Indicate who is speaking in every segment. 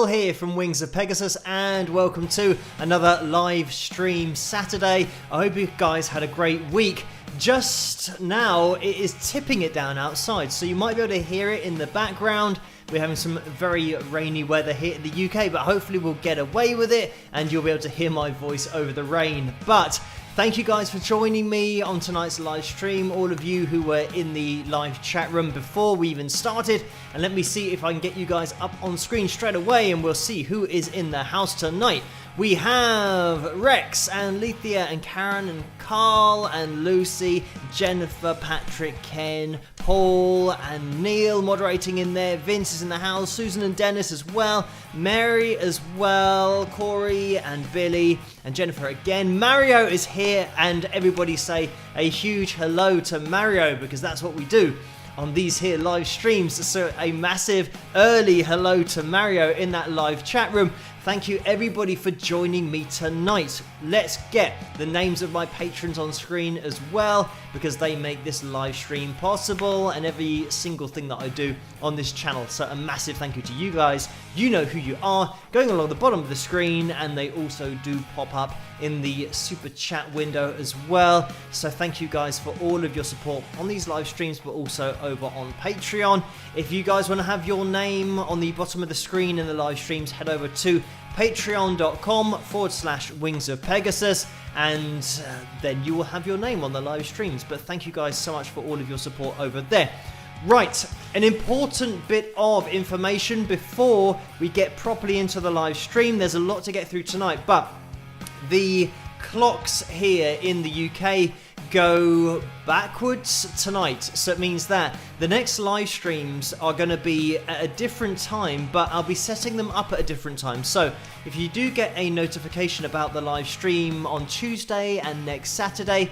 Speaker 1: Will here from Wings of Pegasus, and welcome to another live stream Saturday. I hope you guys had a great week. Just now it is tipping it down outside, so you might be able to hear it in the background. We're having some very rainy weather here in the UK, but hopefully we'll get away with it and you'll be able to hear my voice over the rain. But thank you guys for joining me on tonight's live stream, all of you who were in the live chat room before we even started. And let me see if I can get you guys up on screen straight away and we'll see who is in the house tonight. We have Rex and Lethea and Karen and Carl and Lucy, Jennifer, Patrick, Ken, Paul and Neil moderating in there. Vince is in the house, Susan and Dennis as well, Mary as well, Corey and Billy and Jennifer again. Mario is here, and everybody say a huge hello to Mario because that's what we do on these here live streams. So a massive early hello to Mario in that live chat room. Thank you everybody for joining me tonight. Let's get the names of my patrons on screen as well, because they make this live stream possible and every single thing that I do on this channel. So a massive thank you to you guys. You know who you are, going along the bottom of the screen, and they also do pop up in the super chat window as well. So thank you guys for all of your support on these live streams, but also over on Patreon. If you guys want to have your name on the bottom of the screen in the live streams, head over to patreon.com/Wings of Pegasus, and then you will have your name on the live streams. But thank you guys so much for all of your support over there. Right, an important bit of information before we get properly into the live stream. There's a lot to get through tonight, but the clocks here in the UK go backwards tonight, so it means that the next live streams are going to be at a different time, but I'll be setting them up at a different time. So if you do get a notification about the live stream on Tuesday and next Saturday,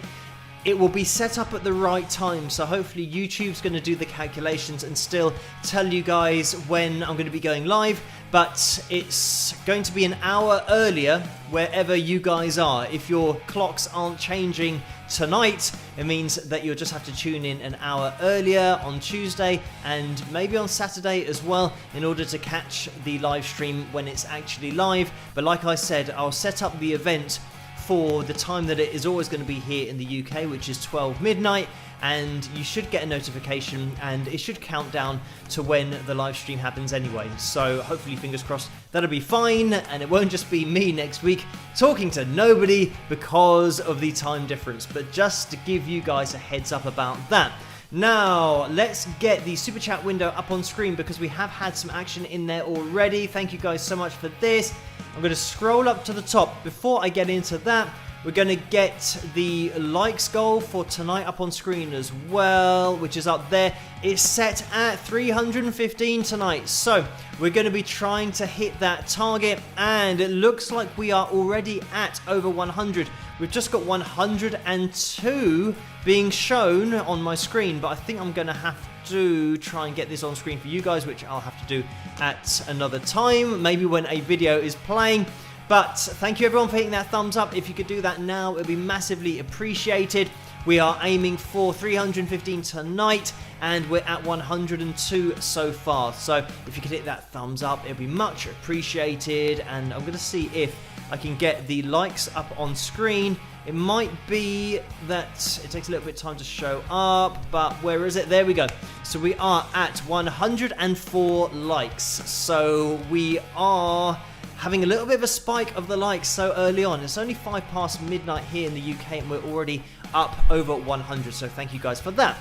Speaker 1: it will be set up at the right time. So hopefully YouTube's going to do the calculations and still tell you guys when I'm going to be going live, but it's going to be an hour earlier wherever you guys are. If your clocks aren't changing tonight, it means that you'll just have to tune in an hour earlier on Tuesday and maybe on Saturday as well in order to catch the live stream when it's actually live. But like I said, I'll set up the event for the time that it is always going to be here in the UK, which is 12 midnight, and you should get a notification and it should count down to when the live stream happens anyway. So hopefully, fingers crossed, that'll be fine and it won't just be me next week talking to nobody because of the time difference. But just to give you guys a heads up about that. Now, let's get the super chat window up on screen because we have had some action in there already. Thank you guys so much for this. I'm going to scroll up to the top. Before I get into that, we're going to get the likes goal for tonight up on screen as well, which is up there. It's set at 315 tonight, so we're going to be trying to hit that target, and it looks like we are already at over 100. We've just got 102 being shown on my screen, but I think I'm going to have to try and get this on screen for you guys, which I'll have to do at another time, maybe when a video is playing. But thank you everyone for hitting that thumbs up. If you could do that now, it would be massively appreciated. We are aiming for 315 tonight, and we're at 102 so far. So if you could hit that thumbs up, it would be much appreciated. And I'm going to see if I can get the likes up on screen. It might be that it takes a little bit of time to show up, but where is it? There we go. So we are at 104 likes. So we are having a little bit of a spike of the likes so early on. It's only 5 past midnight here in the UK and we're already up over 100. So thank you guys for that.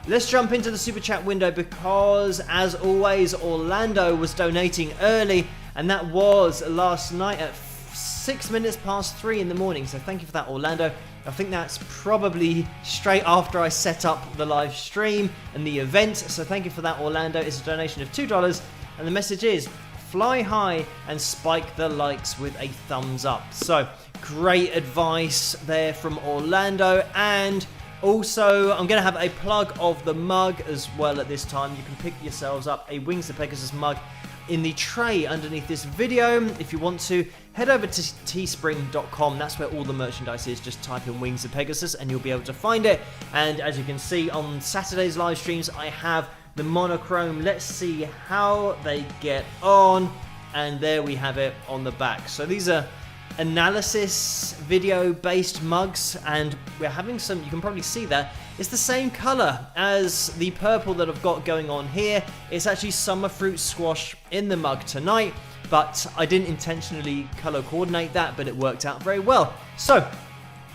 Speaker 1: Let's jump into the super chat window because, as always, Orlando was donating early, and that was last night at 6 minutes past 3 in the morning. So thank you for that, Orlando. I think that's probably straight after I set up the live stream and the event. So thank you for that, Orlando. It's a donation of $2, and the message is fly high and spike the likes with a thumbs up. So great advice there from Orlando. And also, I'm going to have a plug of the mug as well at this time. You can pick yourselves up a Wings of Pegasus mug in the tray underneath this video. If you want to, head over to teespring.com. That's where all the merchandise is. Just type in Wings of Pegasus and you'll be able to find it. And as you can see on Saturday's live streams, I have the monochrome. Let's see how they get on. and there we have it on the back. So these are analysis video based mugs, and we're having some, you can probably see that it's the same color as the purple that I've got going on here. It's actually summer fruit squash in the mug tonight, but I didn't intentionally color coordinate that, but it worked out very well. So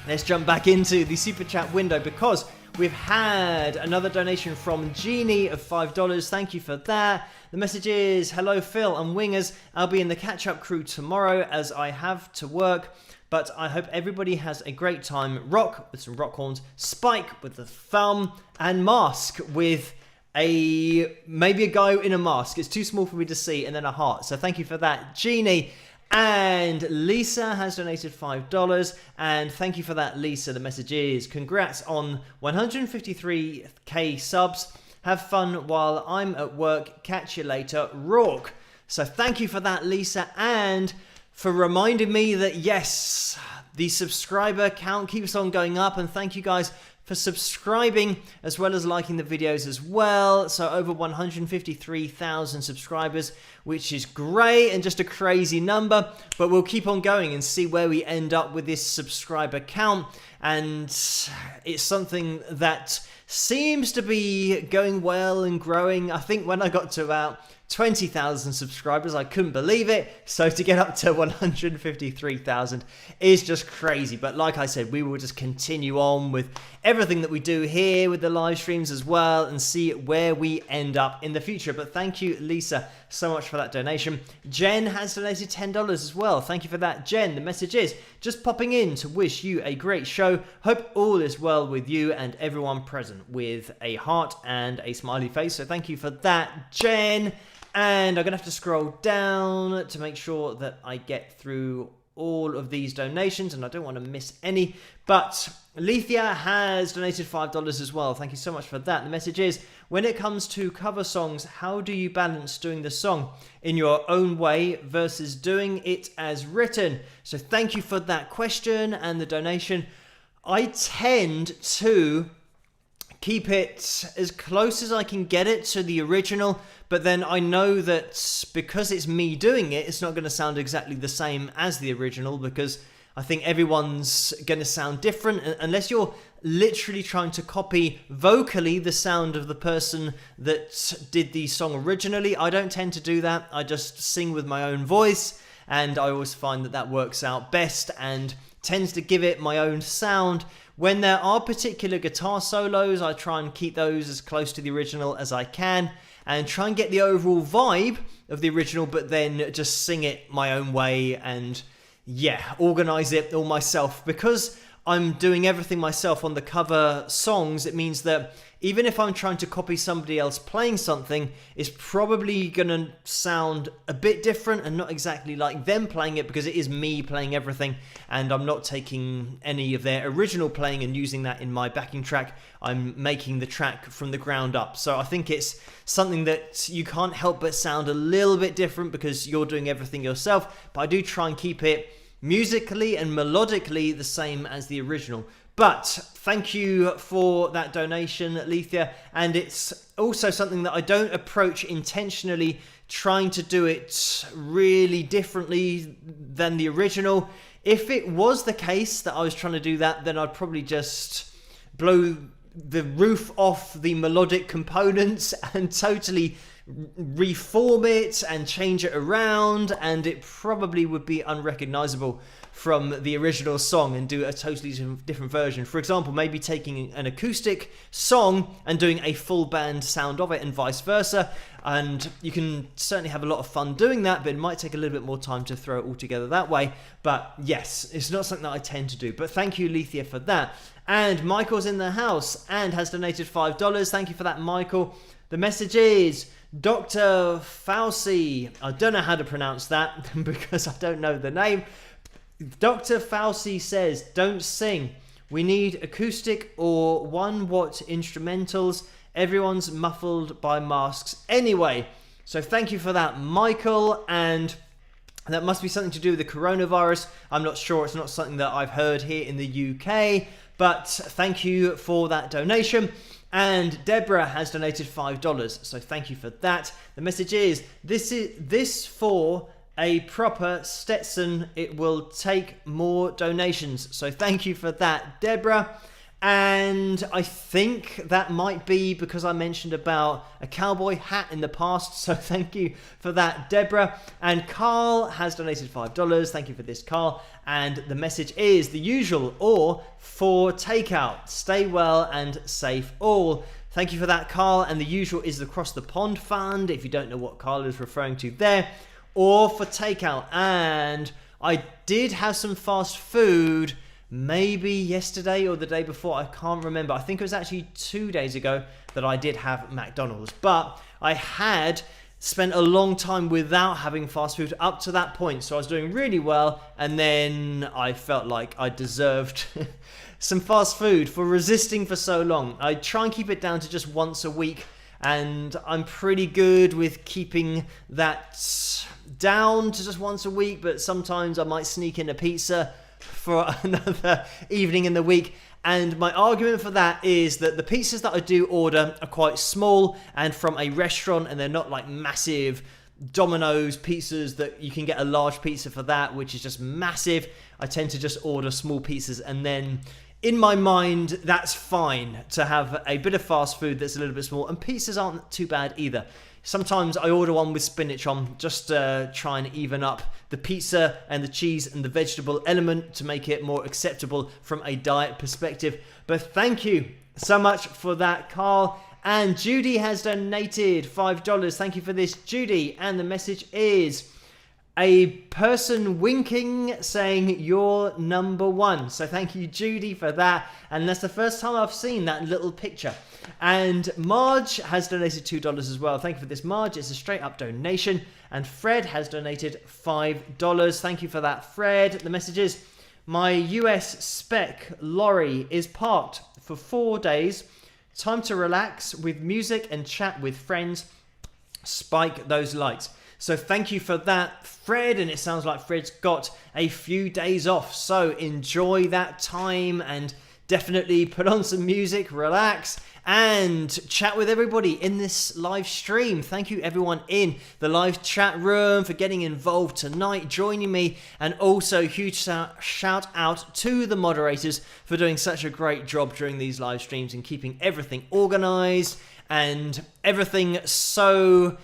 Speaker 1: let's jump back into the super chat window, because we've had another donation from Jeannie of $5. Thank you for that. The message is, hello Phil and Wingers. I'll be in the catch-up crew tomorrow as I have to work, but I hope everybody has a great time. Rock with some rock horns, Spike with the thumb, and Mask with maybe a guy in a mask. It's too small for me to see, and then a heart. So thank you for that, Jeannie. And Lisa has donated $5, and thank you for that, Lisa. The message is, congrats on 153k subs. Have fun while I'm at work. Catch you later, Rourke. So thank you for that, Lisa, and for reminding me that yes, the subscriber count keeps on going up, and thank you guys for subscribing as well as liking the videos as well. So over 153,000 subscribers, which is great and just a crazy number, but we'll keep on going and see where we end up with this subscriber count. And it's something that seems to be going well and growing. I think when I got to about 20,000 subscribers, I couldn't believe it. So to get up to 153,000 is just crazy. But like I said, we will just continue on with everything that we do here with the live streams as well, and see where we end up in the future. But thank you, Lisa, so much for that donation. Jen has donated $10 as well. Thank you for that, Jen. The message is, just popping in to wish you a great show. Hope all is well with you and everyone present, with a heart and a smiley face. So thank you for that, Jen. And I'm going to have to scroll down to make sure that I get through all of these donations, and I don't want to miss any. But Lethia has donated $5 as well. Thank you so much for that. The message is, when it comes to cover songs, how do you balance doing the song in your own way versus doing it as written? So thank you for that question and the donation. I tend to keep it as close as I can get it to the original, but then I know that because it's me doing it, it's not going to sound exactly the same as the original, because I think everyone's going to sound different unless you're literally trying to copy vocally the sound of the person that did the song originally. I don't tend to do that. I just sing with my own voice, and I always find that that works out best and tends to give it my own sound. When there are particular guitar solos, I try and keep those as close to the original as I can and try and get the overall vibe of the original, but then just sing it my own way and, yeah, organize it all myself. Because I'm doing everything myself on the cover songs, it means that even if I'm trying to copy somebody else playing something, it's probably going to sound a bit different and not exactly like them playing it, because it is me playing everything and I'm not taking any of their original playing and using that in my backing track. I'm making the track from the ground up. So I think it's something that you can't help but sound a little bit different because you're doing everything yourself, but I do try and keep it musically and melodically the same as the original. But thank you for that donation, Lethia. And it's also something that I don't approach intentionally trying to do it really differently than the original. If it was the case that I was trying to do that, then I'd probably just blow the roof off the melodic components and totally reform it and change it around, and it probably would be unrecognizable from the original song and do a totally different version. For example, maybe taking an acoustic song and doing a full band sound of it and vice versa. And you can certainly have a lot of fun doing that, but it might take a little bit more time to throw it all together that way. But yes, it's not something that I tend to do. But thank you, Lethia, for that. And Michael's in the house and has donated $5. Thank you for that, Michael. The message is, Dr. Fauci. I don't know how to pronounce that because I don't know the name. Dr. Fauci says, don't sing. We need acoustic or 1-watt instrumentals. Everyone's muffled by masks anyway. So thank you for that, Michael. And that must be something to do with the coronavirus. I'm not sure. It's not something that I've heard here in the UK. But thank you for that donation. And Deborah has donated $5. So thank you for that. The message is, this for a proper Stetson, it will take more donations. So thank you for that, Deborah. And I think that might be because I mentioned about a cowboy hat in the past. So thank you for that, Deborah. And Carl has donated $5. Thank you for this, Carl. And the message is the usual, or for takeout. Stay well and safe all. Thank you for that, Carl. And the usual is the Cross the Pond Fund, if you don't know what Carl is referring to there, or for takeout. And I did have some fast food maybe yesterday or the day before, I can't remember. I think it was actually 2 days ago that I did have McDonald's, but I had spent a long time without having fast food up to that point, so I was doing really well, and then I felt like I deserved some fast food for resisting for so long. I try and keep it down to just once a week, and I'm pretty good with keeping that down to just once a week, but sometimes I might sneak in a pizza for another evening in the week. And my argument for that is that the pizzas that I do order are quite small and from a restaurant, and they're not like massive Domino's pizzas that you can get a large pizza for that, which is just massive. I tend to just order small pizzas, and then in my mind, that's fine to have a bit of fast food that's a little bit small, and pizzas aren't too bad either. Sometimes I order one with spinach on, just to try and even up the pizza and the cheese and the vegetable element to make it more acceptable from a diet perspective. But thank you so much for that, Carl. And Judy has donated $5. Thank you for this, Judy. And the message is a person winking saying you're number one. So thank you, Judy, for that. And that's the first time I've seen that little picture. And Marge has donated $2 as well. Thank you for this, Marge. It's a straight up donation. And Fred has donated $5. Thank you for that, Fred. The message is, my US spec lorry is parked for 4 days. Time to relax with music and chat with friends. Spike those lights. So thank you for that, Fred, and it sounds like Fred's got a few days off, so enjoy that time and definitely put on some music, relax, and chat with everybody in this live stream. Thank you everyone in the live chat room for getting involved tonight, joining me, and also huge shout out to the moderators for doing such a great job during these live streams and keeping everything organized and everything so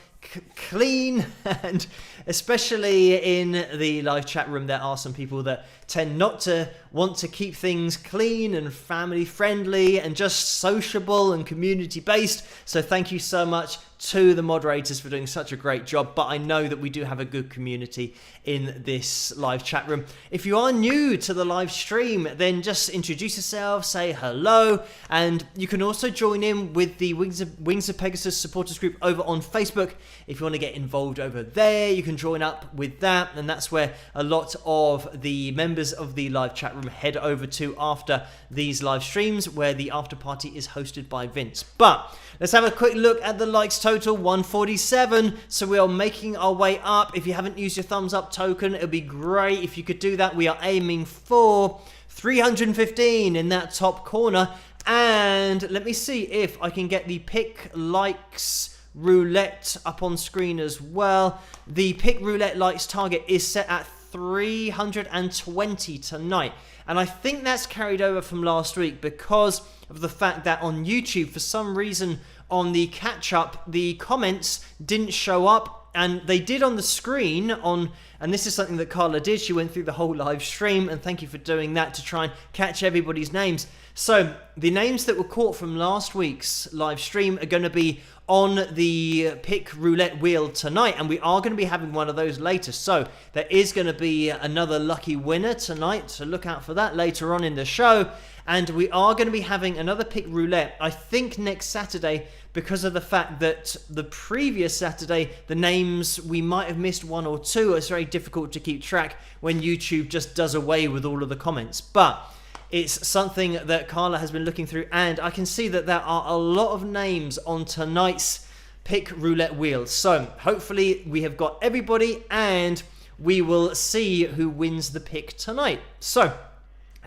Speaker 1: clean. And especially in the live chat room, there are some people that tend not to want to keep things clean and family friendly and just sociable and community based. So thank you so much to the moderators for doing such a great job. But I know that we do have a good community in this live chat room. If you are new to the live stream, then just introduce yourself, say hello, and you can also join in with the Wings of Pegasus supporters group over on Facebook. If you want to get involved over there, you can join up with that, and that's where a lot of the members of the live chat room head over to after these live streams, where the after party is hosted by Vince. But let's have a quick look at the likes total, 147. So we are making our way up. If you haven't used your thumbs up token, it would be great if you could do that. We are aiming for 315 in that top corner. And let me see if I can get the pick likes roulette up on screen as well. The pick roulette likes target is set at 320 tonight. And I think that's carried over from last week because of the fact that on YouTube, for some reason, on the catch-up, the comments didn't show up, and they did on the screen and this is something that Carla did. She went through the whole live stream, and thank you for doing that to try and catch everybody's names. So the names that were caught from last week's live stream are going to be on the pick roulette wheel tonight, and we are going to be having one of those later. So there is going to be another lucky winner tonight, so look out for that later on in the show. And we are going to be having another pick roulette, I think, next Saturday, because of the fact that the previous Saturday, the names, we might have missed one or two. It's very difficult to keep track when YouTube just does away with all of the comments. But it's something that Carla has been looking through, and I can see that there are a lot of names on tonight's pick roulette wheel. So hopefully we have got everybody, and we will see who wins the pick tonight. So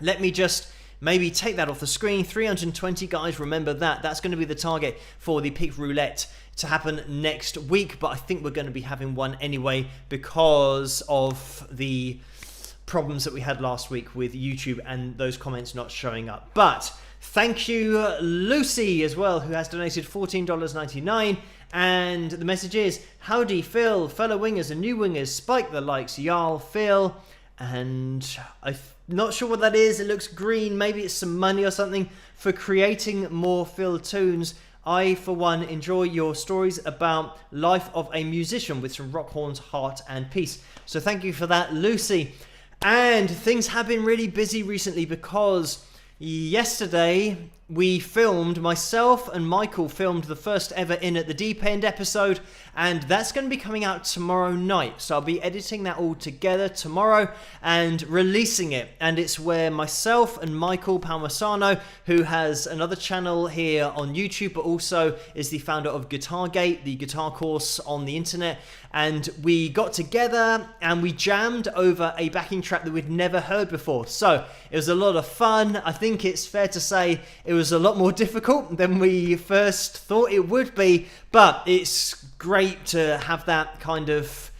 Speaker 1: let me just maybe take that off the screen. 320 guys, remember that. That's going to be the target for the Pick Roulette to happen next week, but I think we're going to be having one anyway because of the problems that we had last week with YouTube and those comments not showing up. But thank you, Lucy, as well, who has donated $14.99. And the message is, howdy, Phil, fellow wingers and new wingers, spike the likes, y'all, Phil. And I'm not sure what that is. It looks green. Maybe it's some money or something for creating more Phil tunes. I, for one, enjoy your stories about life of a musician with some rock horns, heart, and peace. So thank you for that, Lucy. And things have been really busy recently because yesterday myself and Michael filmed the first ever In at the Deep End episode, and that's going to be coming out tomorrow night. So I'll be editing that all together tomorrow and releasing it. And it's where myself and Michael Palmisano, who has another channel here on YouTube, but also is the founder of Guitargate, the guitar course on the internet, and we got together and we jammed over a backing track that we'd never heard before. So it was a lot of fun. I think it's fair to say it was a lot more difficult than we first thought it would be, but it's great to have that kind of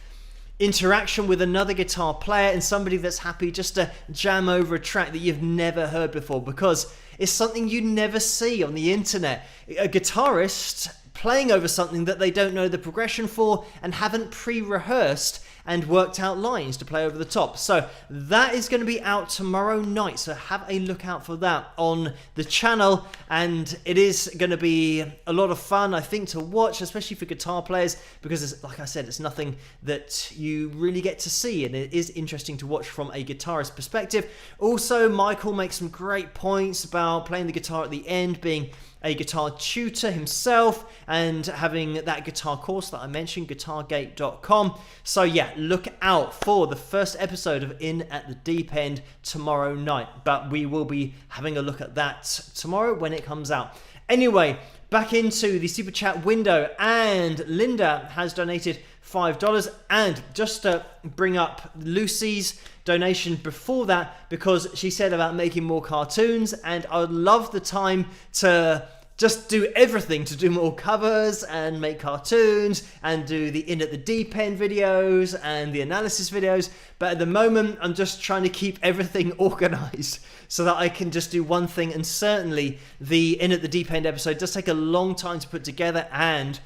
Speaker 1: interaction with another guitar player and somebody that's happy just to jam over a track that you've never heard before, because it's something you never see on the internet. A guitarist playing over something that they don't know the progression for and haven't pre-rehearsed and worked out lines to play over the top. So that is going to be out tomorrow night, so have a look out for that on the channel, and it is going to be a lot of fun, I think, to watch, especially for guitar players, because it's, like I said, it's nothing that you really get to see, and it is interesting to watch from a guitarist perspective. Also, Michael makes some great points about playing the guitar at the end, being a guitar tutor himself and having that guitar course that I mentioned, guitargate.com. So yeah, look out for the first episode of In at the Deep End tomorrow night, but we will be having a look at that tomorrow when it comes out. Anyway, back into the super chat window, and Linda has donated $5. And just to bring up Lucy's donation before that, because she said about making more cartoons, and I would love the time to just do everything, to do more covers and make cartoons and do the In at the Deep End videos and the analysis videos, but at the moment I'm just trying to keep everything organized so that I can just do one thing. And certainly the In at the Deep End episode does take a long time to put together, and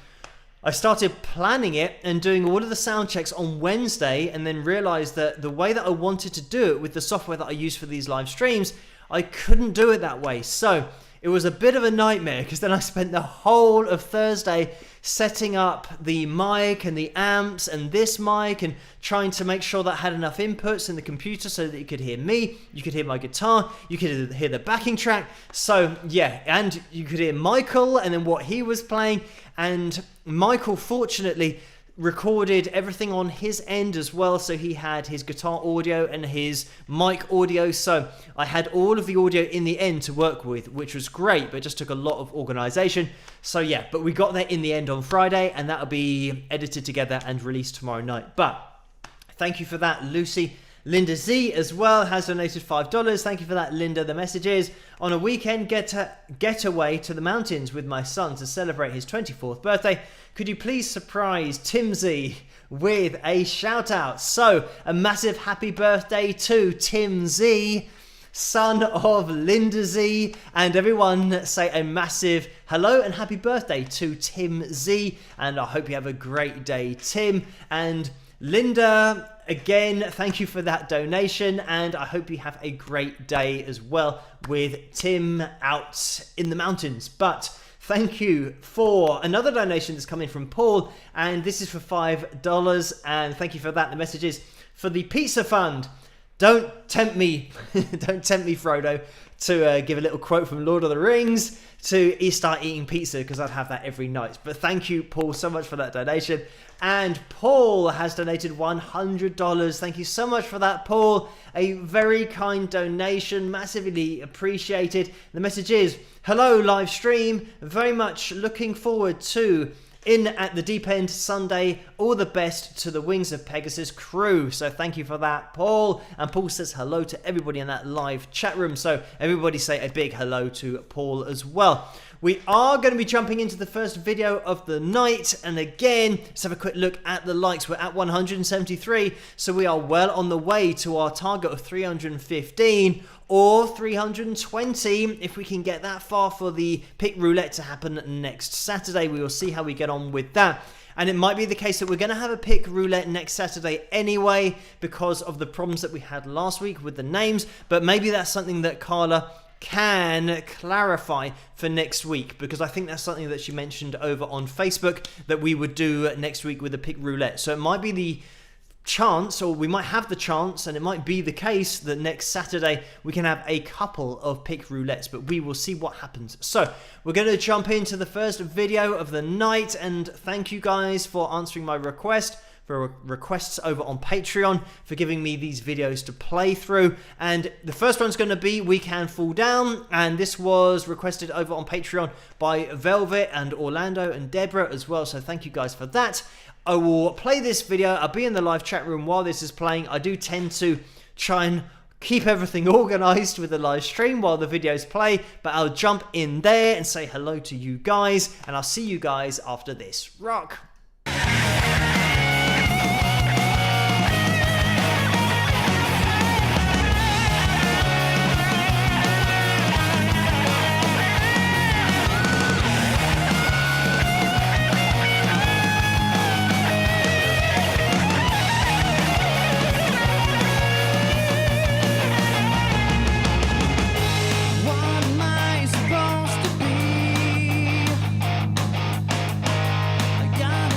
Speaker 1: I started planning it and doing all of the sound checks on Wednesday, and then realized that the way that I wanted to do it with the software that I use for these live streams, I couldn't do it that way. So it was a bit of a nightmare, because then I spent the whole of Thursday setting up the mic and the amps and this mic and trying to make sure that I had enough inputs in the computer so that you could hear me, you could hear my guitar, you could hear the backing track. So yeah, and you could hear Michael and then what he was playing. And Michael fortunately recorded everything on his end as well, so he had his guitar audio and his mic audio, so I had all of the audio in the end to work with, which was great, but it just took a lot of organization. So yeah, but we got there in the end on Friday, and that'll be edited together and released tomorrow night. But thank you for that, Lucy. Linda Z as well has donated $5. Thank you for that, Linda. The message is, on a weekend getaway to the mountains with my son to celebrate his 24th birthday, could you please surprise Tim Z with a shout out? So a massive happy birthday to Tim Z, son of Linda Z, and everyone say a massive hello and happy birthday to Tim Z, and I hope you have a great day, Tim. And Linda, again, thank you for that donation, and I hope you have a great day as well with Tim out in the mountains. But thank you for another donation that's coming from Paul, and this is for $5, and thank you for that. The message is, for the pizza fund. Don't tempt me, don't tempt me, Frodo, to give a little quote from Lord of the Rings to start eating pizza, because I'd have that every night. But thank you, Paul, so much for that donation. And Paul has donated $100. Thank you so much for that, Paul. A very kind donation, massively appreciated. The message is, hello, live stream. Very much looking forward to in at the deep end Sunday. All the best to the Wings of Pegasus crew. So thank you for that, Paul. And Paul says hello to everybody in that live chat room. So everybody say a big hello to Paul as well. We are going to be jumping into the first video of the night. And again, let's have a quick look at the likes. We're at 173. So we are well on the way to our target of 315 or 320 if we can get that far for the pick roulette to happen next Saturday. We will see how we get on with that. And it might be the case that we're going to have a pick roulette next Saturday anyway because of the problems that we had last week with the names. But maybe that's something that Carla can clarify for next week, because I think that's something that she mentioned over on Facebook that we would do next week with the pick roulette. So it might be the chance, or we might have the chance, and it might be the case that next Saturday we can have a couple of pick roulettes, but we will see what happens. So we're going to jump into the first video of the night, and thank you guys for answering my request, for requests over on Patreon, for giving me these videos to play through. And the first one's going to be We Can Fall Down, and this was requested over on Patreon by Velvet and Orlando and Deborah as well, so thank you guys for that. I will play this video. I'll be in the live chat room while this is playing. I do tend to try and keep everything organized with the live stream while the videos play, but I'll jump in there and say hello to you guys, and I'll see you guys after this. Rock!
Speaker 2: I got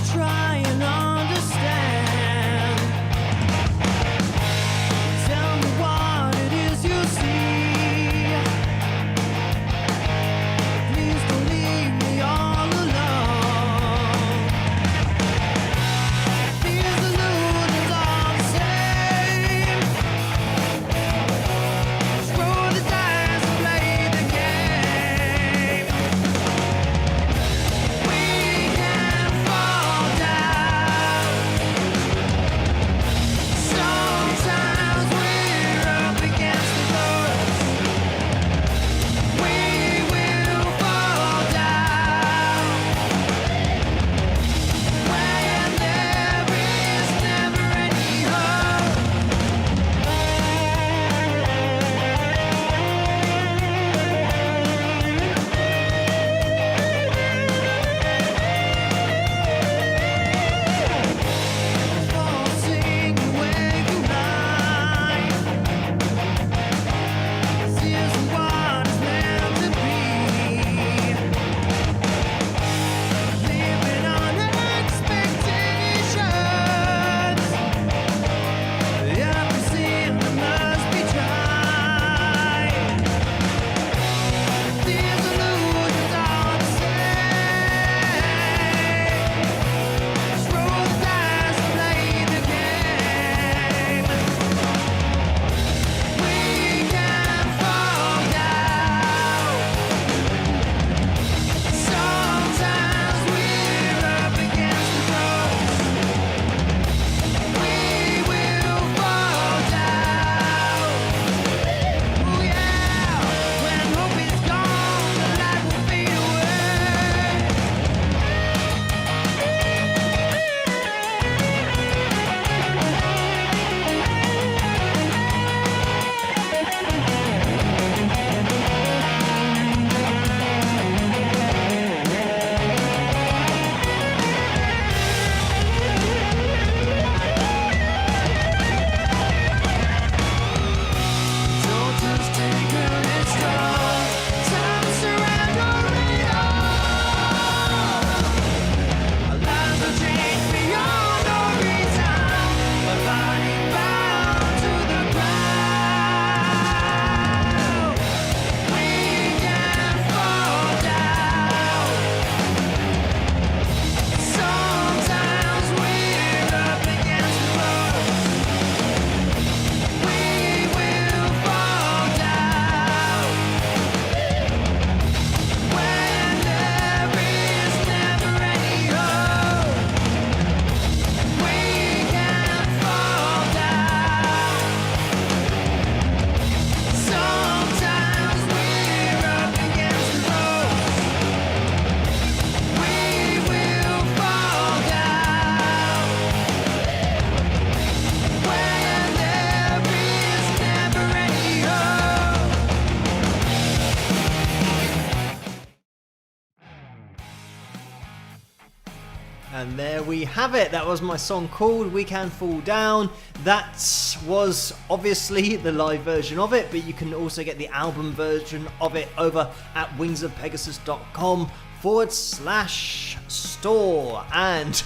Speaker 1: And there we have it. That was my song called We Can Fall Down. That was obviously the live version of it, but you can also get the album version of it over at wingsofpegasus.com/store. And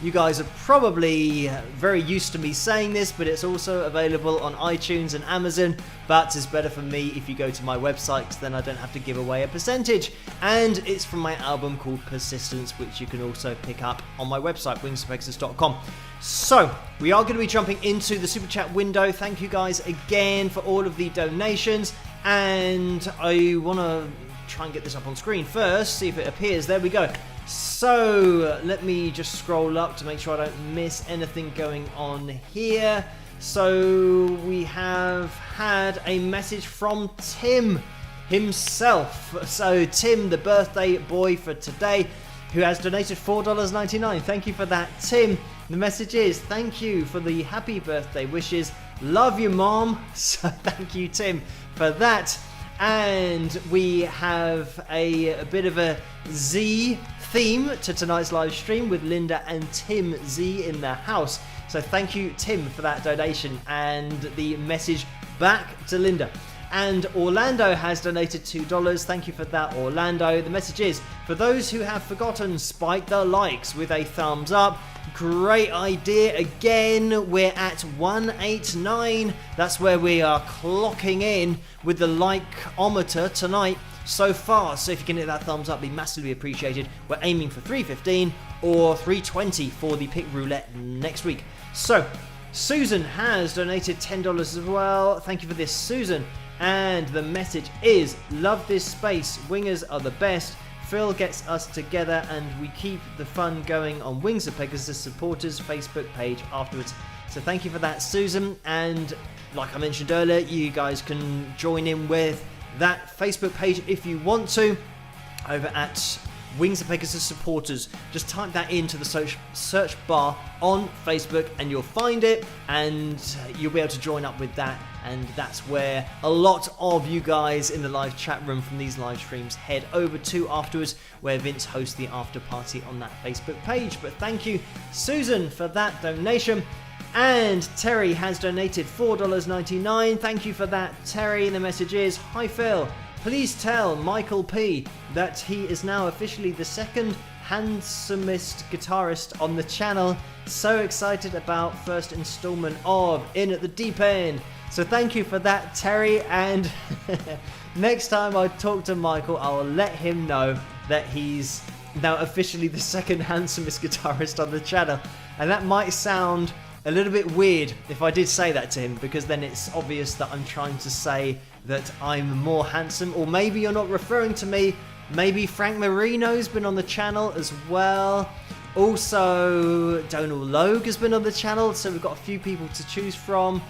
Speaker 1: you guys are probably very used to me saying this, but it's also available on iTunes and Amazon. But it's better for me if you go to my website, because then I don't have to give away a percentage. And it's from my album called Persistence, which you can also pick up on my website, wingsofpegasus.com. So, we are going to be jumping into the Super Chat window. Thank you guys again for all of the donations. And I want to try and get this up on screen first, see if it appears. There we go. So, let me just scroll up to make sure I don't miss anything going on here. So, we have had a message from Tim himself. So, Tim, the birthday boy for today, who has donated $4.99. Thank you for that, Tim. The message is, thank you for the happy birthday wishes. Love you, Mom. So, thank you, Tim, for that. And we have a bit of a Z theme to tonight's live stream with Linda and Tim Z in the house. So thank you, Tim, for that donation and the message back to Linda. And Orlando has donated $2. Thank you for that, Orlando. The message is, for those who have forgotten, spike the likes with a thumbs up. Great idea. Again, we're at 189. That's where we are clocking in with the like-ometer tonight so far. So if you can hit that thumbs up, it'd be massively appreciated. We're aiming for 315 or 320 for the pick roulette next week. So Susan has donated $10 as well. Thank you for this, Susan. And the message is, love this space. Wingers are the best. Phil gets us together and we keep the fun going on Wings of Pegasus supporters Facebook page afterwards. So thank you for that, Susan. And like I mentioned earlier, you guys can join in with that Facebook page if you want to over at Wings of Pegasus supporters. Just type that into the search bar on Facebook and you'll find it, and you'll be able to join up with that. And that's where a lot of you guys in the live chat room from these live streams head over to afterwards, where Vince hosts the after party on that Facebook page. But thank you, Susan, for that donation. And Terry has donated $4.99. Thank you for that, Terry. The message is, hi Phil, please tell Michael P that he is now officially the second handsomest guitarist on the channel. So excited about first installment of In at the Deep End. So thank you for that, Terry. And next time I talk to Michael, I will let him know that he's now officially the second handsomest guitarist on the channel. And that might sound a little bit weird if I did say that to him, because then it's obvious that I'm trying to say that I'm more handsome. Or maybe you're not referring to me. Maybe Frank Marino's been on the channel as well. Also, Donal Logue has been on the channel. So we've got a few people to choose from.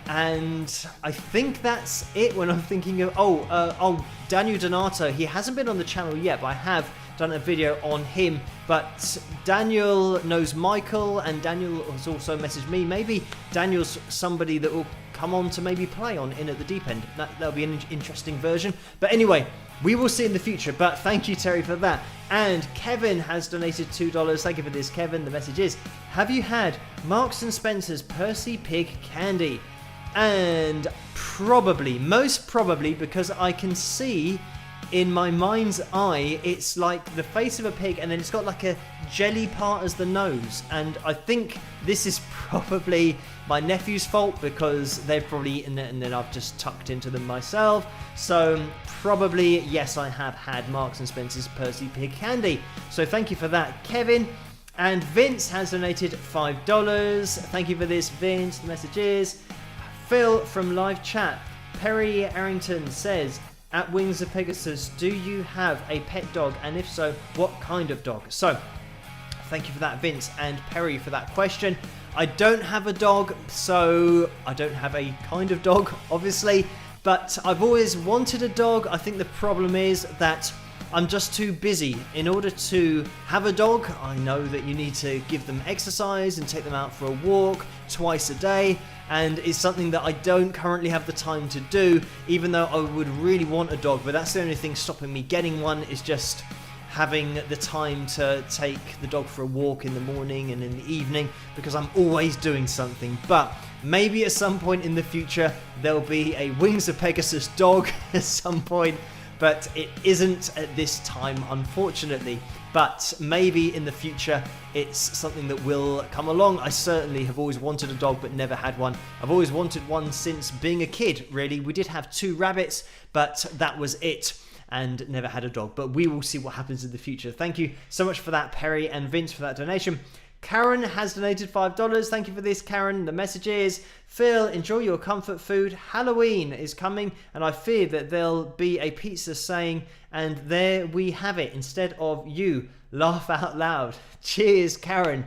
Speaker 1: And I think that's it when I'm thinking of... Daniel Donato. He hasn't been on the channel yet, but I have done a video on him. But Daniel knows Michael, and Daniel has also messaged me. Maybe Daniel's somebody that will come on to maybe play on In at the Deep End. That'll be an interesting version. But anyway, we will see in the future. But thank you, Terry, for that. And Kevin has donated $2. Thank you for this, Kevin. The message is, have you had Marks & Spencer's Percy Pig candy? And probably, most probably, because I can see in my mind's eye, it's like the face of a pig, and then it's got like a jelly part as the nose. And I think this is probably my nephew's fault, because they've probably eaten it and then I've just tucked into them myself. So probably, yes, I have had Marks & Spencer's Percy Pig candy. So thank you for that, Kevin. And Vince has donated $5. Thank you for this, Vince. The message is, Phil from live chat, Perry Arrington says, at Wings of Pegasus, do you have a pet dog? And if so, what kind of dog? So, thank you for that, Vince and Perry, for that question. I don't have a dog, so I don't have a kind of dog, obviously. But I've always wanted a dog. I think the problem is that I'm just too busy. In order to have a dog, I know that you need to give them exercise and take them out for a walk twice a day. And it's something that I don't currently have the time to do, even though I would really want a dog. But that's the only thing stopping me getting one, is just having the time to take the dog for a walk in the morning and in the evening, because I'm always doing something. But maybe at some point in the future there'll be a Wings of Pegasus dog at some point, but it isn't at this time, unfortunately. But maybe in the future it's something that will come along. I certainly have always wanted a dog but never had one. I've always wanted one since being a kid, really. We did have 2 rabbits, but that was it, and never had a dog. But we will see what happens in the future. Thank you so much for that, Perry and Vince, for that donation. Karen has donated $5. Thank you for this, Karen. The message is, Phil, enjoy your comfort food. Halloween is coming, and I fear that there'll be a pizza saying, and there we have it, instead of you. Laugh out loud. Cheers, Karen.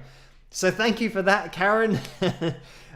Speaker 1: So thank you for that, Karen.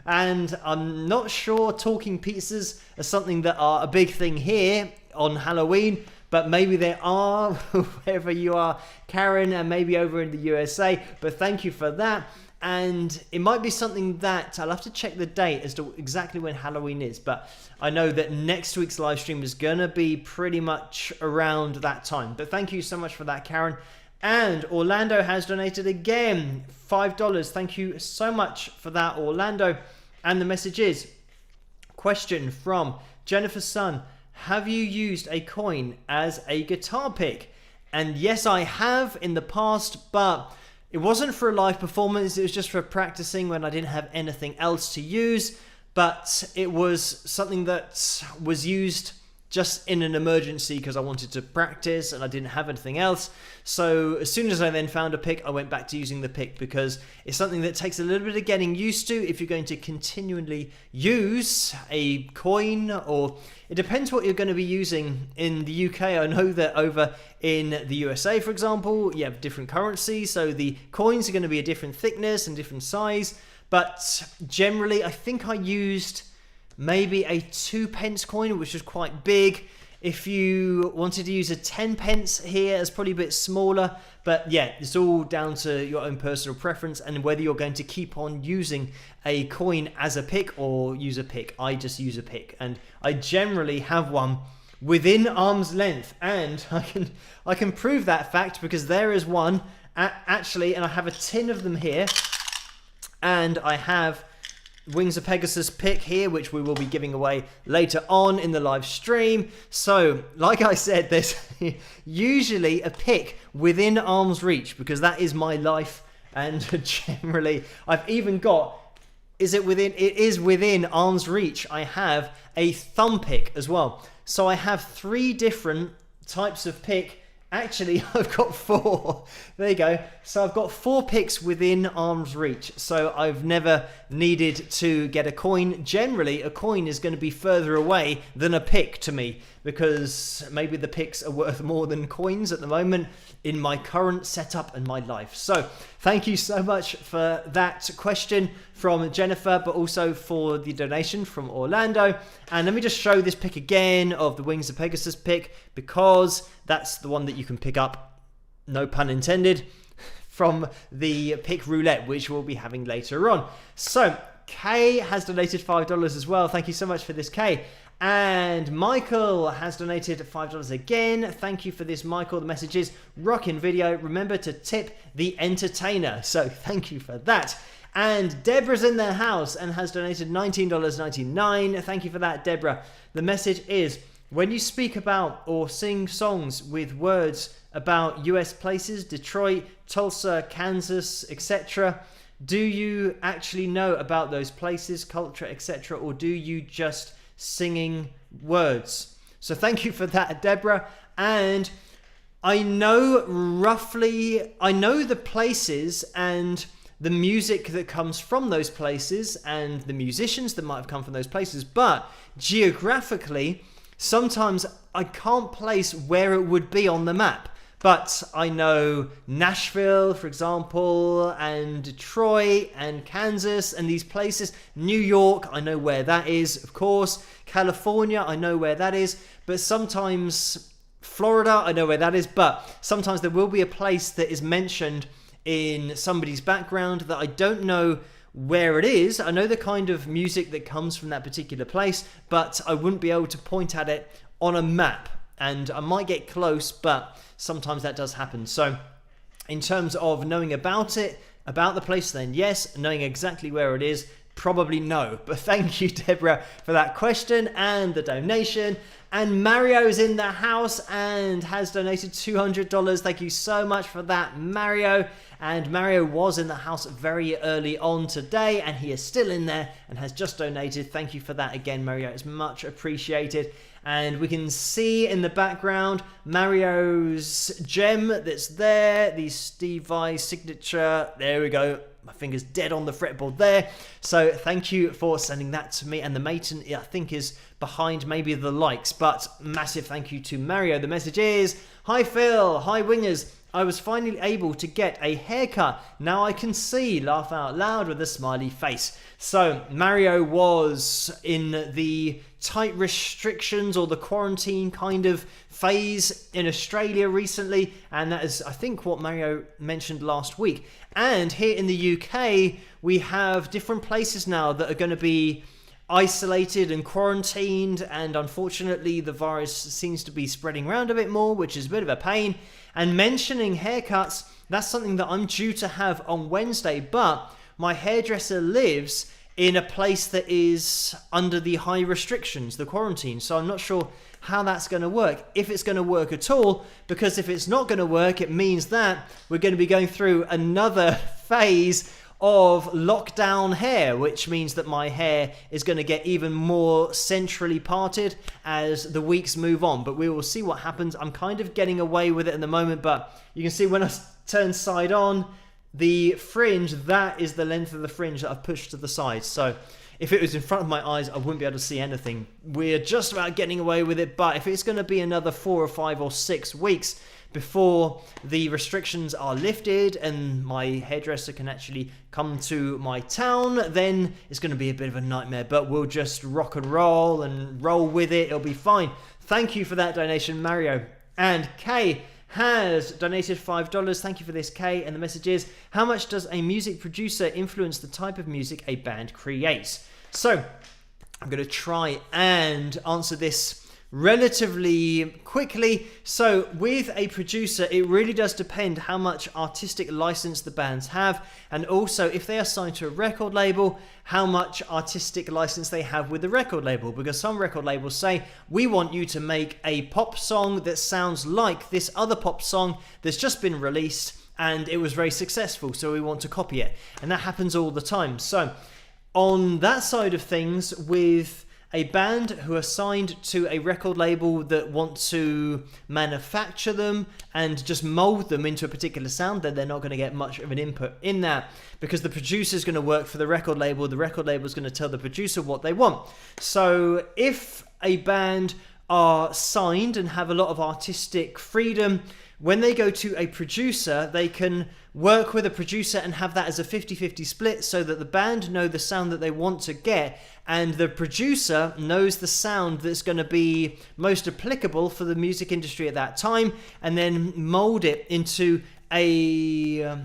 Speaker 1: And I'm not sure talking pizzas are something that are a big thing here on Halloween, but maybe there are wherever you are, Karen, and maybe over in the USA. But thank you for that. And it might be something that I'll have to check the date as to exactly when Halloween is. But I know that next week's live stream is going to be pretty much around that time. But thank you so much for that, Karen. And Orlando has donated again, $5. Thank you so much for that, Orlando. And the message is, question from Jennifer's son. Have you used a coin as a guitar pick? And yes, I have in the past, but it wasn't for a live performance. It was just for practicing when I didn't have anything else to use. But it was something that was used just in an emergency because I wanted to practice and I didn't have anything else. So as soon as I then found a pick, I went back to using the pick, because it's something that takes a little bit of getting used to if you're going to continually use a coin, or it depends what you're going to be using. In the UK, I know that over in the USA, for example, you have different currencies, so the coins are going to be a different thickness and different size. But generally, I think I used maybe a 2p coin, which was quite big. If you wanted to use a 10p here, it's probably a bit smaller. But yeah, it's all down to your own personal preference and whether you're going to keep on using a coin as a pick or use a pick. I just use a pick, and I generally have one within arm's length, and I can prove that fact because there is one actually, and I have a tin of them here, and I have Wings of Pegasus pick here, which we will be giving away later on in the live stream. So, like I said, there's usually a pick within arm's reach, because that is my life. And generally, I've even got, it is within arm's reach. I have a thumb pick as well. So I have 3 different types of pick. Actually, I've got 4. There you go. So I've got 4 picks within arm's reach. So I've never needed to get a coin. Generally, a coin is going to be further away than a pick to me, because maybe the picks are worth more than coins at the moment in my current setup and my life. So thank you so much for that question from Jennifer, but also for the donation from Orlando. And let me just show this pick again of the Wings of Pegasus pick, because that's the one that you can pick up, no pun intended, from the pick roulette, which we'll be having later on. So Kay has donated $5 as well. Thank you so much for this, Kay. And Michael has donated $5 again. Thank you for this, Michael. The message is, rockin' video. Remember to tip the entertainer. So thank you for that. And Deborah's in their house and has donated $19.99. Thank you for that, Deborah. The message is, when you speak about or sing songs with words about US places, Detroit, Tulsa, Kansas, etc., do you actually know about those places, culture, etc., or do you just singing words? So thank you for that, Deborah. And I know the places and the music that comes from those places and the musicians that might have come from those places, but geographically, sometimes I can't place where it would be on the map. But I know Nashville, for example, and Detroit and Kansas and these places. New York, I know where that is, of course. California, I know where that is. But sometimes Florida, I know where that is. But sometimes there will be a place that is mentioned in somebody's background that I don't know where it is. I know the kind of music that comes from that particular place, but I wouldn't be able to point at it on a map. and I might get close, but sometimes that does happen. So in terms of knowing about it, about the place, then yes. Knowing exactly where it is, probably no. But thank you, Deborah, for that question and the donation. And Mario's in the house and has donated $200. Thank you so much for that, Mario. And Mario was in the house very early on today, and he is still in there and has just donated. Thank you for that again, Mario. It's much appreciated. And we can see in the background Mario's gem that's there, the Steve Vai signature. There we go. My finger's dead on the fretboard there. So thank you for sending that to me. And the Maton, I think, is behind maybe the likes. But massive thank you to Mario. The message is, hi Phil, hi Wingers. I was finally able to get a haircut. Now I can see, laugh out loud with a smiley face. So Mario was in the tight restrictions or the quarantine kind of phase in Australia recently, and that is, I think, what Mario mentioned last week. And here in the UK, we have different places now that are going to be isolated and quarantined, and unfortunately the virus seems to be spreading around a bit more, which is a bit of a pain. And mentioning haircuts, that's something that I'm due to have on Wednesday, but my hairdresser lives in a place that is under the high restrictions, the quarantine, so I'm not sure how that's going to work, if it's going to work at all, because if it's not going to work, it means that we're going to be going through another phase of lockdown hair, which means that my hair is going to get even more centrally parted as the weeks move on. But we will see what happens. I'm kind of getting away with it at the moment, but you can see when I turn side on, the fringe, that is the length of the fringe that I've pushed to the side. So if it was in front of my eyes, I wouldn't be able to see anything. We're just about getting away with it, but if it's going to be another 4 or 5 or 6 weeks before the restrictions are lifted and my hairdresser can actually come to my town, then it's going to be a bit of a nightmare, but we'll just rock and roll with it. It'll be fine. Thank you for that donation, Mario. And Kay has donated $5. Thank you for this, Kay. And the message is, how much does a music producer influence the type of music a band creates? So I'm going to try and answer this relatively quickly. So with a producer, it really does depend how much artistic license the bands have, and also if they are signed to a record label, how much artistic license they have with the record label, because some record labels say, we want you to make a pop song that sounds like this other pop song that's just been released and it was very successful, so we want to copy it. And that happens all the time. So on that side of things, with a band who are signed to a record label that want to manufacture them and just mold them into a particular sound, then they're not going to get much of an input in that, because the producer is going to work for the record label is going to tell the producer what they want. So if a band are signed and have a lot of artistic freedom, when they go to a producer, they can work with a producer and have that as a 50-50 split, so that the band know the sound that they want to get, and the producer knows the sound that's going to be most applicable for the music industry at that time, and then mold it into a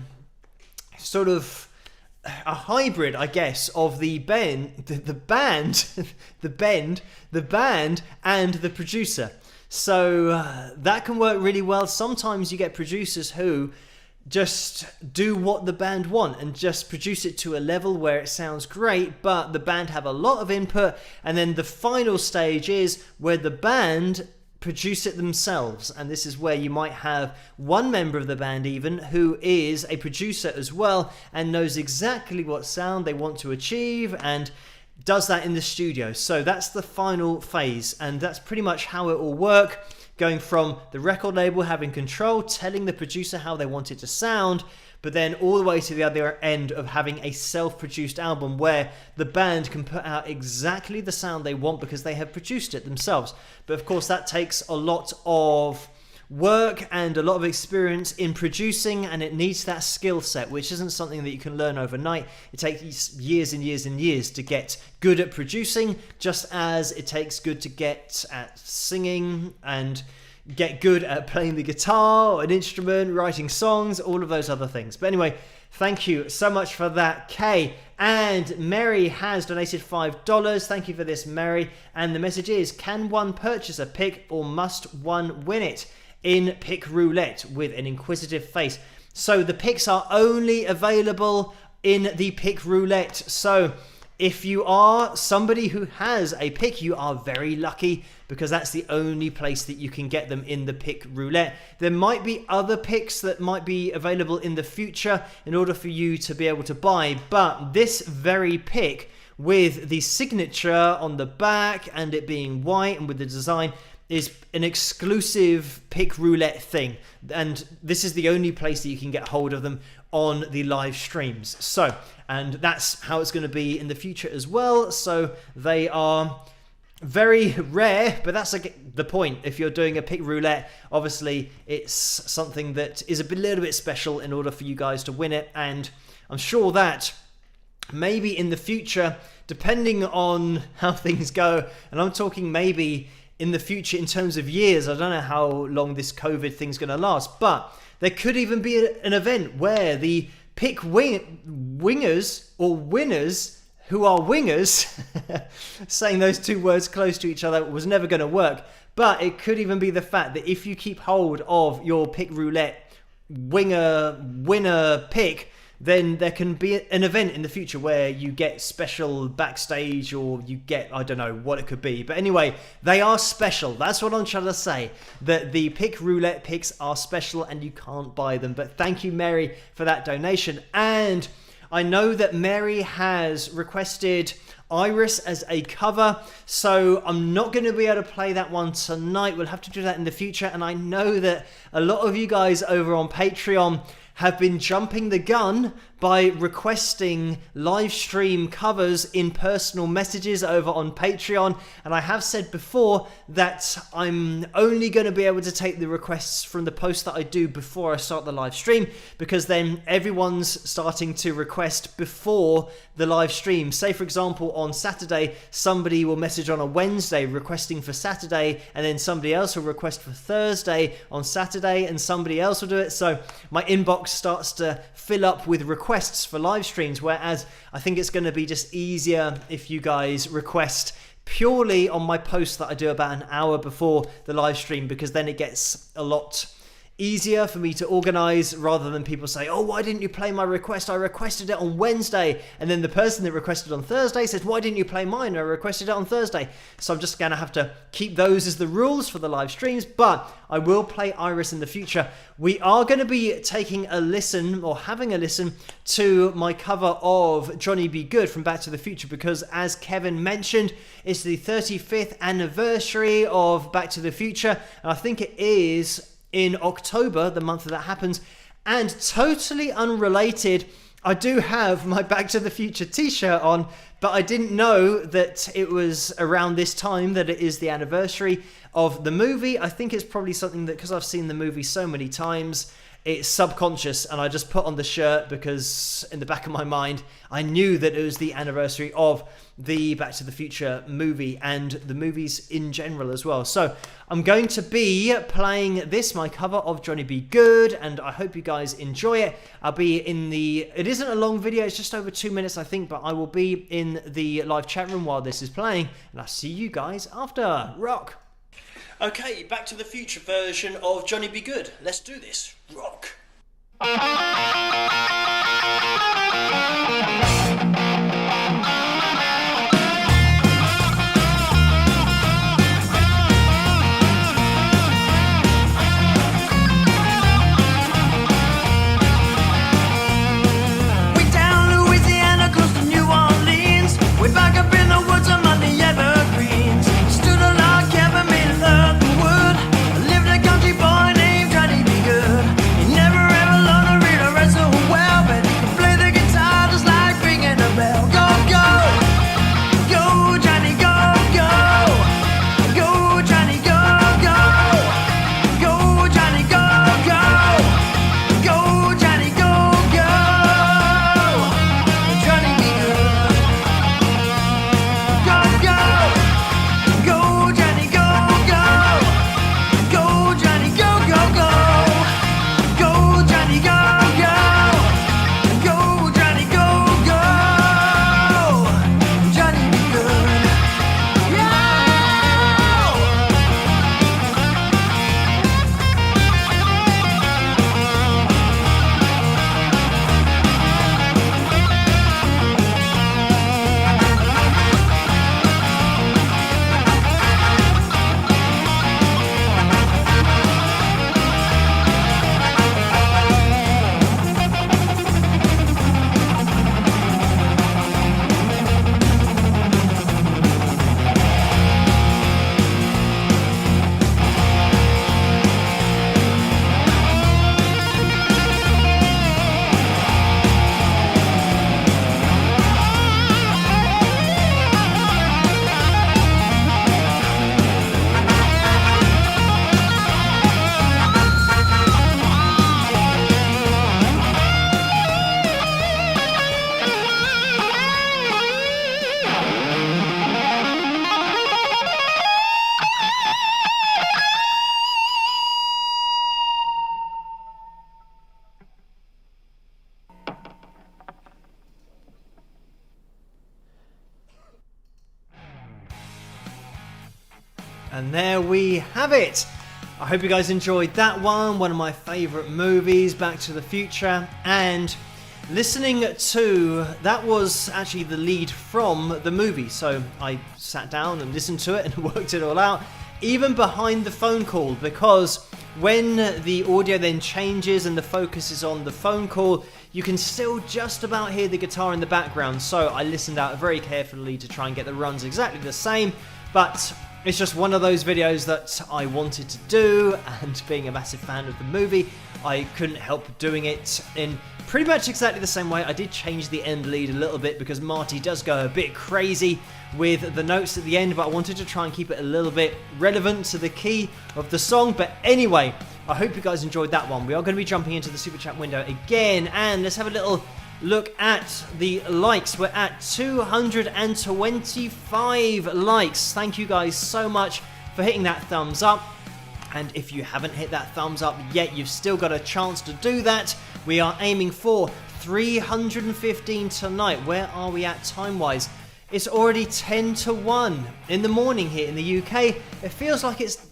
Speaker 1: sort of a hybrid, I guess, of the band and the producer. So that can work really well. Sometimes you get producers who just do what the band want and just produce it to a level where it sounds great, but the band have a lot of input, and then the final stage is where the band produce it themselves. And this is where you might have one member of the band even who is a producer as well and knows exactly what sound they want to achieve and does that in the studio. So that's the final phase, and that's pretty much how it will work, going from the record label having control, telling the producer how they want it to sound, but then all the way to the other end of having a self-produced album where the band can put out exactly the sound they want because they have produced it themselves. But of course that takes a lot of work and a lot of experience in producing, and it needs that skill set, which isn't something that you can learn overnight. It takes years and years and years to get good at producing, just as it takes good to get at singing and get good at playing the guitar or an instrument, writing songs, all of those other things. But anyway, Thank you so much for that, Kay. And Mary has donated $5. Thank you for this, Mary. And the message is, can one purchase a pick or must one win it in pick roulette with an inquisitive face? So the picks are only available in the pick roulette. So if you are somebody who has a pick, you are very lucky, because that's the only place that you can get them, in the pick roulette. There might be other picks that might be available in the future in order for you to be able to buy, but this very pick with the signature on the back and it being white and with the design is an exclusive pick roulette thing, and this is the only place that you can get hold of them on the live streams. So, and that's how it's going to be in the future as well. So they are very rare, but that's like the point. If you're doing a pick roulette, obviously it's something that is a little bit special in order for you guys to win it. And I'm sure that maybe in the future, depending on how things go, and I'm talking maybe in the future in terms of years, I don't know how long this COVID thing's going to last, but there could even be an event where the pick wingers or winners who are wingers, saying those two words close to each other was never going to work, but it could even be the fact that if you keep hold of your pick roulette winner pick, then there can be an event in the future where you get special backstage, or you get, I don't know what it could be. But anyway, they are special. That's what I'm trying to say, that the pick roulette picks are special and you can't buy them. But thank you, Mary, for that donation. And I know that Mary has requested Iris as a cover, so I'm not going to be able to play that one tonight. We'll have to do that in the future. And I know that a lot of you guys over on Patreon have been jumping the gun by requesting live stream covers in personal messages over on Patreon. And I have said before that I'm only going to be able to take the requests from the post that I do before I start the live stream, because then everyone's starting to request before the live stream. Say, for example, on Saturday, somebody will message on a Wednesday requesting for Saturday, and then somebody else will request for Thursday on Saturday, and somebody else will do it. So my inbox starts to fill up with requests for live streams, whereas I think it's going to be just easier if you guys request purely on my post that I do about an hour before the live stream, because then it gets a lot easier for me to organize, rather than people say, oh, why didn't you play my request? I requested it on Wednesday. And then the person that requested on Thursday says, why didn't you play mine? I requested it on Thursday. So I'm just going to have to keep those as the rules for the live streams, but I will play Iris in the future. We are going to be taking a listen, or having a listen, to my cover of Johnny Be Good from Back to the Future, because as Kevin mentioned, it's the 35th anniversary of Back to the Future, and I think it is in October, the month that happens. And totally unrelated, I do have my Back to the Future t-shirt on, but I didn't know that it was around this time that it is the anniversary of the movie. I think it's probably something that, because I've seen the movie so many times, it's subconscious, and I just put on the shirt because in the back of my mind I knew that it was the anniversary of the Back to the Future movie and the movies in general as well. So I'm going to be playing this, my cover of Johnny Be Good, and I hope you guys enjoy it. I'll be in the, it isn't a long video, it's just over 2 minutes I think, but I will be in the live chat room while this is playing, and I'll see you guys after. Rock! Okay, Back to the Future version of Johnny Be Good. Let's do this. Rock!
Speaker 2: Way down Louisiana, close to New Orleans, way back up in the woods among the evergreens, stood a log cabin made of earth and wood. Lived a country boy named Johnny Be Good. He never ever loved to read or read so well.
Speaker 1: And there we have it. I hope you guys enjoyed that one of my favourite movies, Back to the Future, and listening to, that was actually the lead from the movie, so I sat down and listened to it and worked it all out, even behind the phone call, because when the audio then changes and the focus is on the phone call, you can still just about hear the guitar in the background, so I listened out very carefully to try and get the runs exactly the same, but it's just one of those videos that I wanted to do, and being a massive fan of the movie, I couldn't help doing it in pretty much exactly the same way. I did change the end lead a little bit because Marty does go a bit crazy with the notes at the end, but I wanted to try and keep it a little bit relevant to the key of the song. But anyway, I hope you guys enjoyed that one. We are going to be jumping into the Super Chat window again, and let's have a little look at the likes. We're at 225 likes. Thank you guys so much for hitting that thumbs up. And if you haven't hit that thumbs up yet, you've still got a chance to do that. We are aiming for 315 tonight. Where are we at time-wise? It's already 10 to 1 in the morning here in the UK. It feels like it's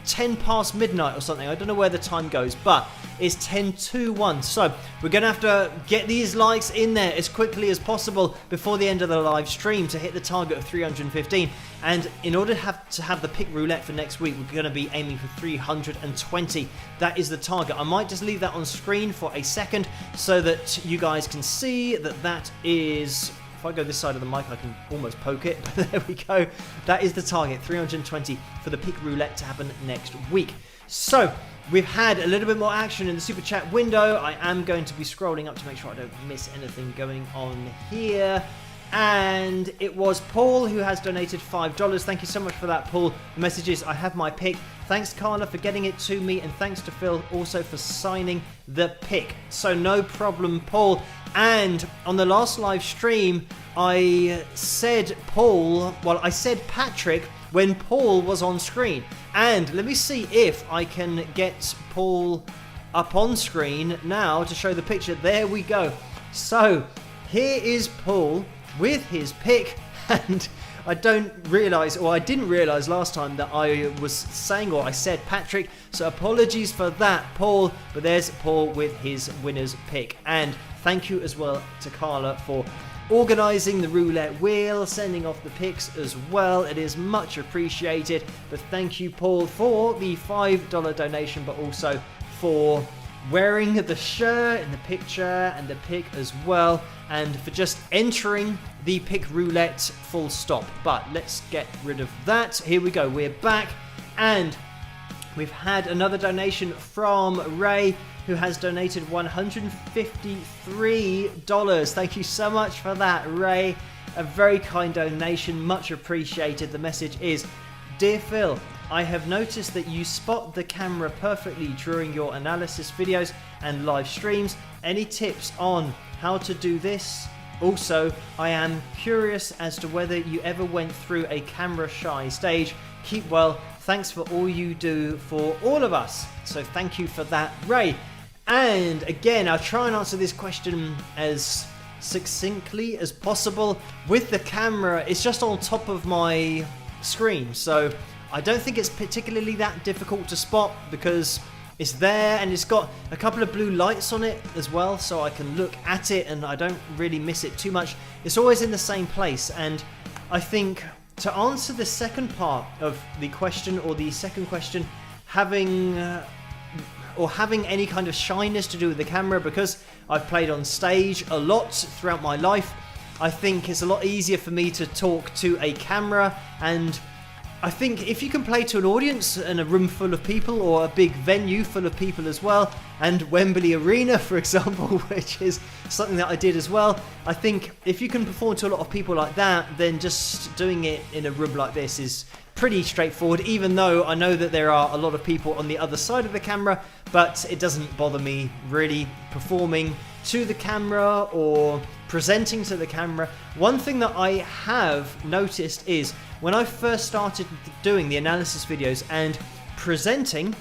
Speaker 1: 10 past midnight or something. I don't know where the time goes, but it's 10 to 1. So we're going to have to get these likes in there as quickly as possible before the end of the live stream to hit the target of 315. And in order to have the pick roulette for next week, we're going to be aiming for 320. That is the target. I might just leave that on screen for a second so that you guys can see that that is... If I go this side of the mic, I can almost poke it, but there we go. That is the target, 320 for the pick roulette to happen next week. So, we've had a little bit more action in the Super Chat window. I am going to be scrolling up to make sure I don't miss anything going on here. And it was Paul who has donated $5. Thank you so much for that, Paul. The message is, I have my pick. Thanks, Carla, for getting it to me. And thanks to Phil also for signing the pick. So no problem, Paul. And on the last live stream, I said I said Patrick when Paul was on screen. And let me see if I can get Paul up on screen now to show the picture. There we go. So here is Paul with his pick, and I didn't realise last time that I was saying, or I said Patrick, so apologies for that, Paul, but there's Paul with his winner's pick. And thank you as well to Carla for organising the roulette wheel, sending off the picks as well. It is much appreciated, but thank you, Paul, for the $5 donation, but also for wearing the shirt in the picture and the pick as well, and for just entering the pick roulette full stop. But let's get rid of that. Here we go, we're back, and we've had another donation from Ray, who has donated $153. Thank you so much for that, Ray. A very kind donation, much appreciated. The message is, Dear Phil, I have noticed that you spot the camera perfectly during your analysis videos and live streams. Any tips on how to do this? Also, I am curious as to whether you ever went through a camera shy stage. Keep well. Thanks for all you do for all of us. So thank you for that, Ray. And again, I'll try and answer this question as succinctly as possible. With the camera, it's just on top of my screen, so I don't think it's particularly that difficult to spot because it's there and it's got a couple of blue lights on it as well, so I can look at it and I don't really miss it too much. It's always in the same place, and I think to answer the second part of the question, or the second question, having any kind of shyness to do with the camera, because I've played on stage a lot throughout my life, I think it's a lot easier for me to talk to a camera. And I think if you can play to an audience in a room full of people, or a big venue full of people as well, and Wembley Arena, for example, which is something that I did as well, I think if you can perform to a lot of people like that, then just doing it in a room like this is pretty straightforward, even though I know that there are a lot of people on the other side of the camera, but it doesn't bother me really performing to the camera or presenting to the camera. One thing that I have noticed is when I first started doing the analysis videos and presenting,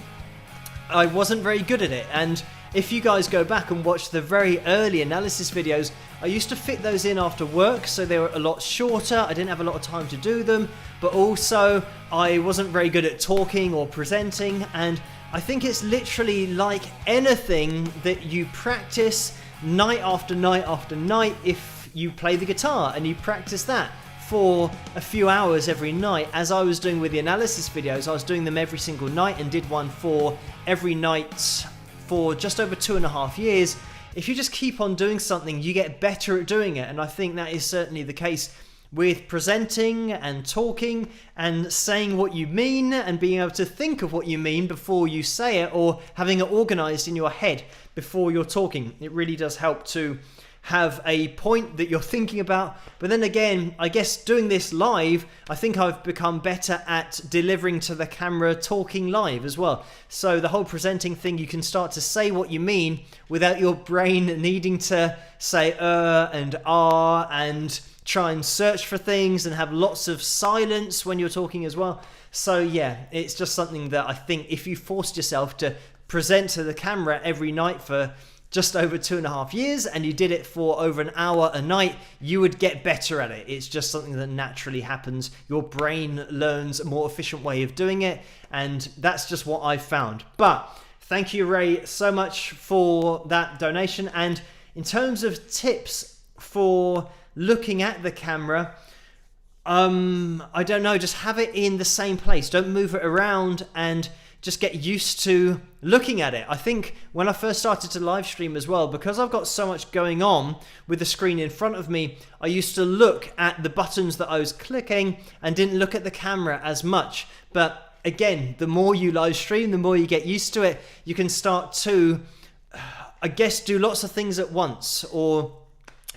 Speaker 1: I wasn't very good at it, and if you guys go back and watch the very early analysis videos, I used to fit those in after work, so they were a lot shorter. I didn't have a lot of time to do them, but also I wasn't very good at talking or presenting, and I think it's literally like anything that you practice night after night after night. If you play the guitar and you practice that for a few hours every night, as I was doing with the analysis videos, I was doing them every single night and did one for every night for just over 2.5 years. If you just keep on doing something, you get better at doing it, and I think that is certainly the case with presenting and talking and saying what you mean and being able to think of what you mean before you say it, or having it organized in your head before you're talking. It really does help to have a point that you're thinking about. But then again, I guess doing this live, I think I've become better at delivering to the camera, talking live as well. So the whole presenting thing, you can start to say what you mean without your brain needing to say and ah and try and search for things and have lots of silence when you're talking as well. So yeah, it's just something that I think if you forced yourself to present to the camera every night for just over 2.5 years, and you did it for over an hour a night, you would get better at it. It's just something that naturally happens. Your brain learns a more efficient way of doing it, and that's just what I've found. But thank you, Ray, so much for that donation. And in terms of tips for looking at the camera, I don't know, just have it in the same place. Don't move it around, and just get used to looking at it. I think when I first started to live stream as well, because I've got so much going on with the screen in front of me, I used to look at the buttons that I was clicking and didn't look at the camera as much. But again, the more you live stream, the more you get used to it, you can start to, I guess, do lots of things at once, or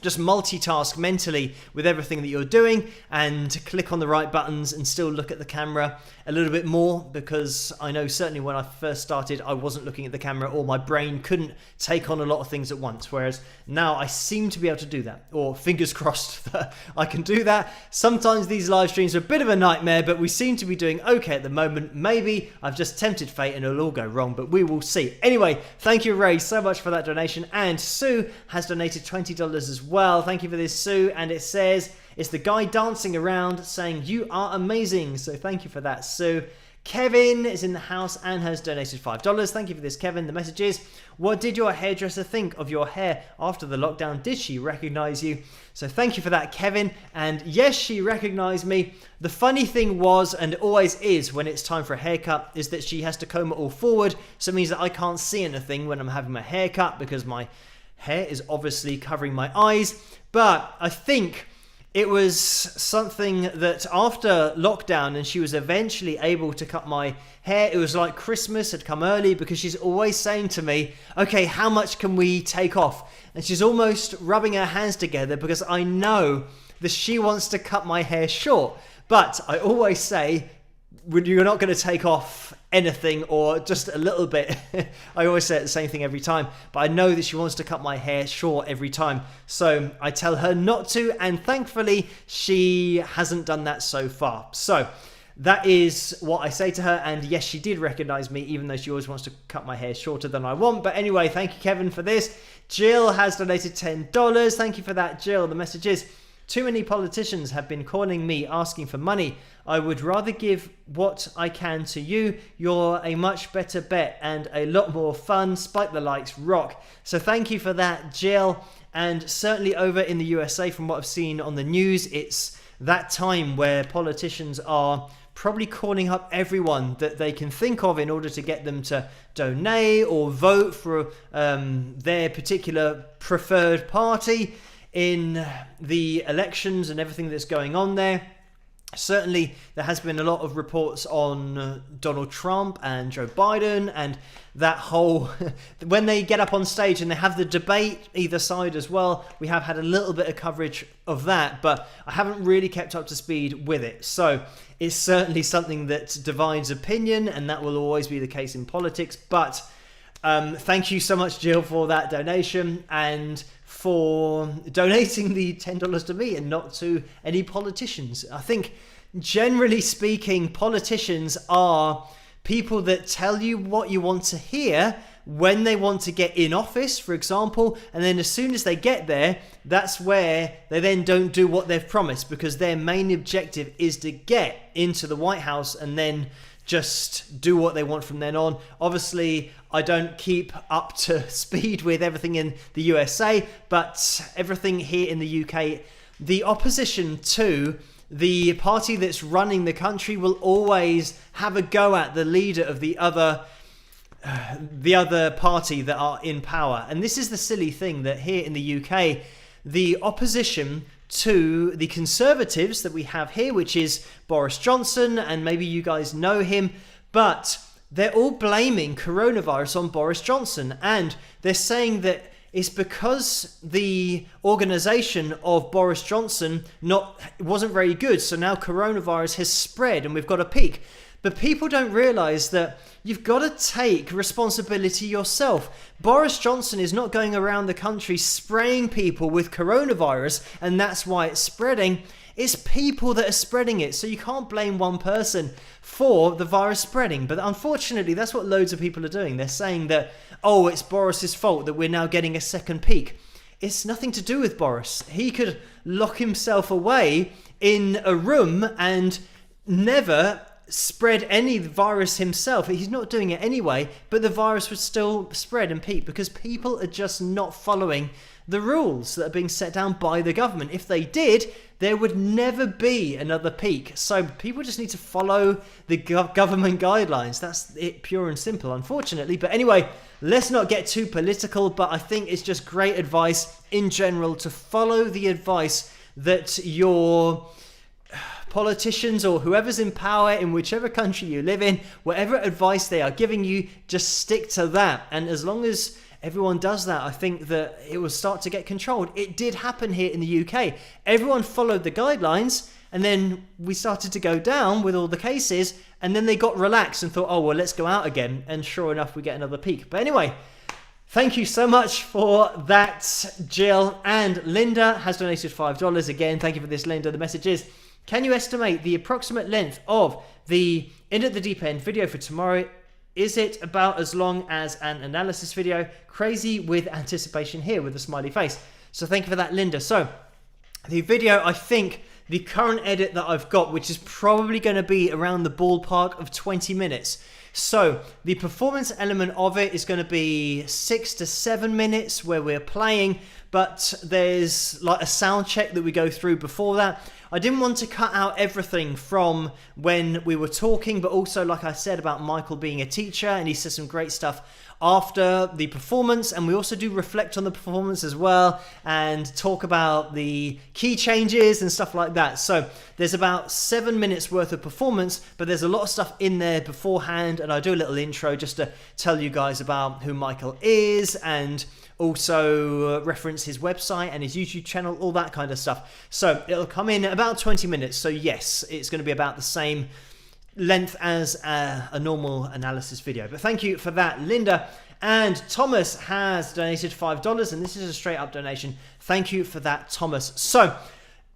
Speaker 1: just multitask mentally with everything that you're doing and click on the right buttons and still look at the camera a little bit more, because I know certainly when I first started, I wasn't looking at the camera, or my brain couldn't take on a lot of things at once, whereas now I seem to be able to do that, or fingers crossed that I can do that. Sometimes these live streams are a bit of a nightmare, but we seem to be doing okay at the moment. Maybe I've just tempted fate and it'll all go wrong, but we will see. Anyway, thank you, Ray, so much for that donation. And Sue has donated $20 as well. Thank you for this, Sue. And it says, it's the guy dancing around saying, "You are amazing." So thank you for that, Sue. Kevin is in the house and has donated $5. Thank you for this, Kevin. The message is, what did your hairdresser think of your hair after the lockdown? Did she recognize you? So thank you for that, Kevin. And yes, she recognized me. The funny thing was, and always is when it's time for a haircut, is that she has to comb it all forward. So it means that I can't see anything when I'm having my haircut, because my hair is obviously covering my eyes. But I think it was something that after lockdown, and she was eventually able to cut my hair, it was like Christmas had come early, because she's always saying to me, okay, how much can we take off? And she's almost rubbing her hands together, because I know that she wants to cut my hair short. But I always say, you're not going to take off anything, or just a little bit. I always say the same thing every time, but I know that she wants to cut my hair short every time, so I tell her not to, and thankfully she hasn't done that so far. So that is what I say to her, and yes, she did recognize me, even though she always wants to cut my hair shorter than I want. But anyway, thank you, Kevin, for this. Jill has donated $10. Thank you for that, Jill. The message is, too many politicians have been calling me asking for money. I would rather give what I can to you. You're a much better bet and a lot more fun. Spike the likes, rock. So thank you for that, Jill. And certainly over in the USA, from what I've seen on the news, it's that time where politicians are probably calling up everyone that they can think of in order to get them to donate or vote for their particular preferred party in the elections and everything that's going on there. Certainly there has been a lot of reports on Donald Trump and Joe Biden, and that whole when they get up on stage and they have the debate either side as well. We have had a little bit of coverage of that, but I haven't really kept up to speed with it. So it's certainly something that divides opinion, and that will always be the case in politics. But thank you so much, Jill, for that donation, and for donating the $10 to me and not to any politicians. I think, generally speaking, politicians are people that tell you what you want to hear when they want to get in office, for example, and then as soon as they get there, that's where they then don't do what they've promised, because their main objective is to get into the White House and then just do what they want from then on. Obviously, I don't keep up to speed with everything in the USA, but everything here in the UK, the opposition to the party that's running the country will always have a go at the leader of the other party that are in power. And this is the silly thing, that here in the UK, the opposition to the Conservatives that we have here, which is Boris Johnson, and maybe you guys know him, but they're all blaming coronavirus on Boris Johnson, and they're saying that it's because the organisation of Boris Johnson wasn't very good, so now coronavirus has spread and we've got a peak. But people don't realise that you've got to take responsibility yourself. Boris Johnson is not going around the country spraying people with coronavirus, and that's why it's spreading. It's people that are spreading it. So you can't blame one person for the virus spreading. But unfortunately, that's what loads of people are doing. They're saying that, oh, it's Boris's fault that we're now getting a second peak. It's nothing to do with Boris. He could lock himself away in a room and never spread any virus himself. He's not doing it anyway, but the virus would still spread and peak because people are just not following the rules that are being set down by the government. If they did, there would never be another peak. So people just need to follow the government guidelines. That's it, pure and simple, unfortunately. But anyway, let's not get too political, but I think it's just great advice in general to follow the advice that your politicians or whoever's in power in whichever country you live in, whatever advice they are giving you, just stick to that. And as long as everyone does that, I think that it will start to get controlled. It did happen here in the UK. Everyone followed the guidelines, and then we started to go down with all the cases, and then they got relaxed and thought, oh, well, let's go out again. And sure enough, we get another peak. But anyway, thank you so much for that, Jill. And Linda has donated $5 again. Thank you for this, Linda. The message is, can you estimate the approximate length of the In at the Deep End video for tomorrow? Is it about as long as an analysis video? Crazy with anticipation here with a smiley face. So thank you for that, Linda. So the video, I think the current edit that I've got, which is probably going to be around the ballpark of 20 minutes. So the performance element of it is going to be 6 to 7 minutes where we're playing, but there's like a sound check that we go through before that. I didn't want to cut out everything from when we were talking, but also, like I said, about Michael being a teacher, and he says some great stuff after the performance, and we also do reflect on the performance as well and talk about the key changes and stuff like that. So there's about 7 minutes worth of performance, but there's a lot of stuff in there beforehand, and I do a little intro just to tell you guys about who Michael is and also reference his website and his YouTube channel, all that kind of stuff. So it'll come in about 20 minutes. So yes, it's going to be about the same length as a normal analysis video. But thank you for that, Linda. And Thomas has donated $5, and this is a straight up donation. Thank you for that, Thomas. So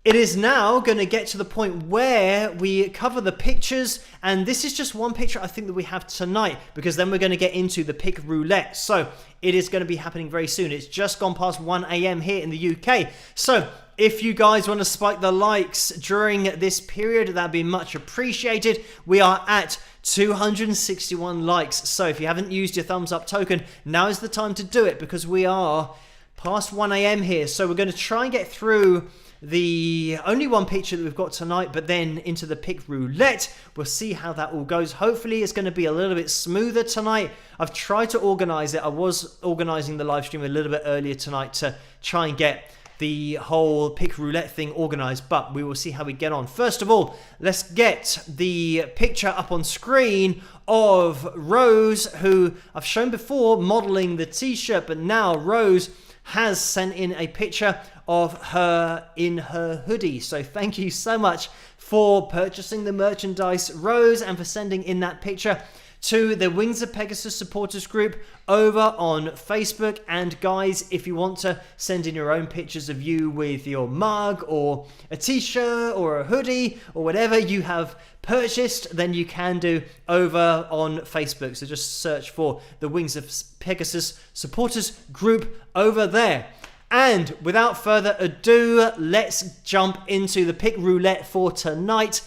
Speaker 1: it is now going to get to the point where we cover the pictures, and this is just one picture I think that we have tonight, because then we're going to get into the pick roulette. So it is going to be happening very soon. It's just gone past 1 a.m. here in the UK. So if you guys want to spike the likes during this period, that'd be much appreciated. We are at 261 likes. So if you haven't used your thumbs up token, now is the time to do it, because we are past 1 a.m. here. So we're going to try and get through the only one picture that we've got tonight, but then into the pick roulette. We'll see how that all goes. Hopefully it's going to be a little bit smoother tonight. I've tried to organize it. I was organizing the live stream a little bit earlier tonight to try and get the whole pick roulette thing organized, but we will see how we get on. First of all, let's get the picture up on screen of Rose, who I've shown before modeling the t-shirt, but now Rose has sent in a picture of her in her hoodie. So thank you so much for purchasing the merchandise, Rose, and for sending in that picture to the Wings of Pegasus supporters group over on Facebook. And guys, if you want to send in your own pictures of you with your mug or a t-shirt or a hoodie or whatever you have purchased, then you can do over on Facebook. So just search for the Wings of Pegasus supporters group over there. And without further ado, let's jump into the pick roulette for tonight.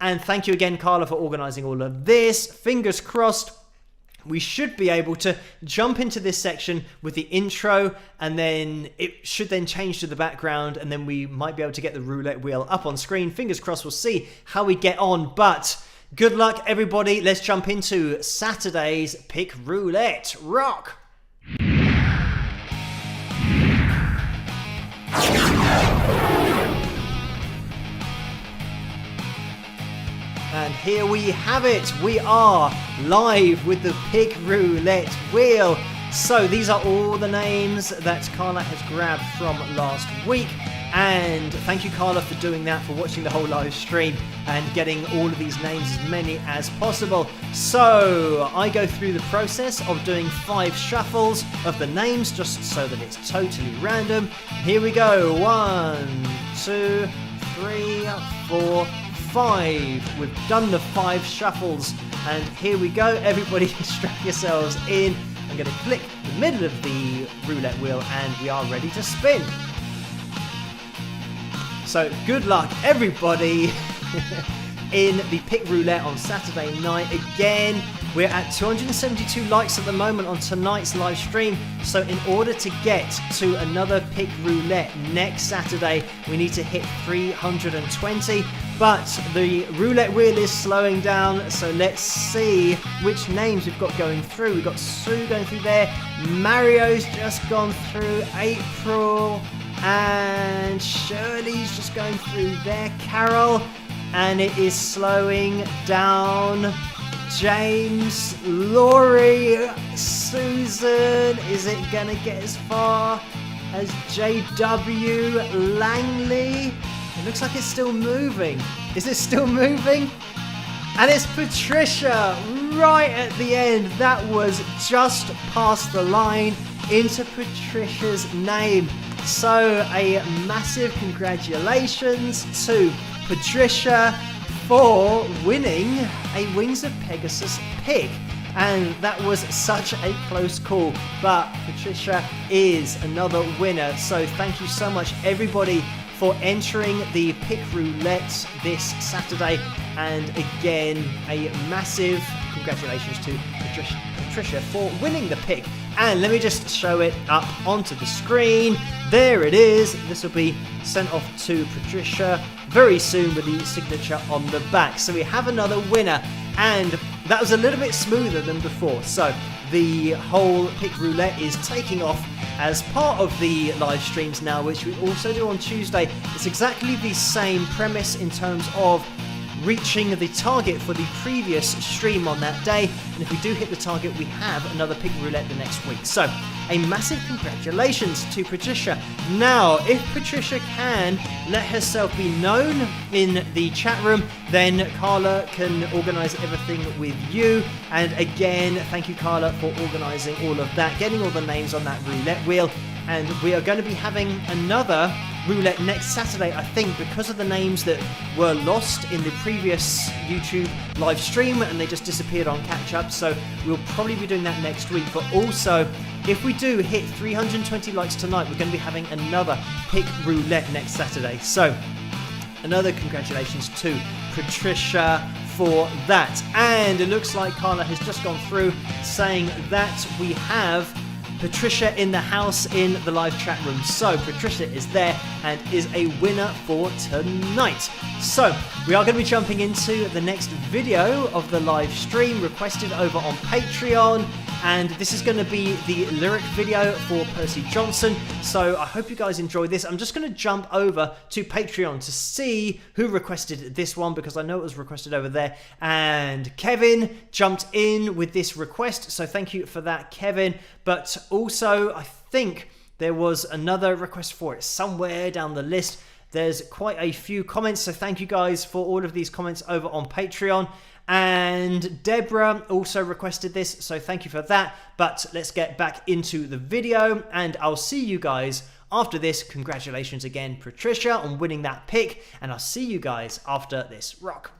Speaker 1: And thank you again, Carla, for organising all of this. Fingers crossed, we should be able to jump into this section with the intro, and then it should then change to the background, and then we might be able to get the roulette wheel up on screen. Fingers crossed, we'll see how we get on. But good luck, everybody. Let's jump into Saturday's pick roulette. Rock! And here we have it. We are live with the pick roulette wheel. So these are all the names that Carla has grabbed from last week. And thank you, Carla, for doing that, for watching the whole live stream and getting all of these names, as many as possible. So I go through the process of doing 5 shuffles of the names just so that it's totally random. Here we go. 1, 2, 3, 4, 5. We've done the 5 shuffles, and here we go. Everybody strap yourselves in. I'm going to click the middle of the roulette wheel and we are ready to spin. So good luck, everybody, in the pick roulette on Saturday night. Again, we're at 272 likes at the moment on tonight's live stream. So in order to get to another pick roulette next Saturday, we need to hit 320. But the roulette wheel is slowing down, so let's see which names we've got going through. We've got Sue going through there, Mario's just gone through, April, and Shirley's just going through there, Carol, and it is slowing down. James, Laurie, Susan, is it gonna get as far as JW, Langley? It looks like it's still moving. Is it still moving? And it's Patricia right at the end. That was just past the line into Patricia's name. So a massive congratulations to Patricia for winning a Wings of Pegasus pick. And that was such a close call, but Patricia is another winner. So thank you so much, everybody, for entering the pick roulette this Saturday. And again, a massive congratulations to Patricia for winning the pick. And let me just show it up onto the screen. There it is. This will be sent off to Patricia very soon with the signature on the back. So we have another winner, and that was a little bit smoother than before. So the whole pick roulette is taking off as part of the live streams now, which we also do on Tuesday. It's exactly the same premise in terms of reaching the target for the previous stream on that day, and if we do hit the target, we have another pick roulette the next week. So a massive congratulations to Patricia. Now, if Patricia can let herself be known in the chat room, then Carla can organise everything with you. And again, thank you, Carla, for organising all of that, getting all the names on that roulette wheel. And we are going to be having another roulette next Saturday, I think, because of the names that were lost in the previous YouTube live stream and they just disappeared on catch up. So we'll probably be doing that next week. But also, if we do hit 320 likes tonight, we're going to be having another pick roulette next Saturday. So another congratulations to Patricia for that. And it looks like Carla has just gone through saying that we have Patricia in the house in the live chat room. So Patricia is there and is a winner for tonight. So we are going to be jumping into the next video of the live stream requested over on Patreon, and this is going to be the lyric video for Percy Johnson. So I hope you guys enjoy this. I'm just going to jump over to Patreon to see who requested this one, because I know it was requested over there, and Kevin jumped in with this request, so thank you for that, Kevin. But also, I think there was another request for it somewhere down the list. There's quite a few comments, so thank you guys for all of these comments over on Patreon. And Deborah also requested this, so thank you for that. But let's get back into the video, and I'll see you guys after this. Congratulations again, Patricia, on winning that pick, and I'll see you guys after this rock.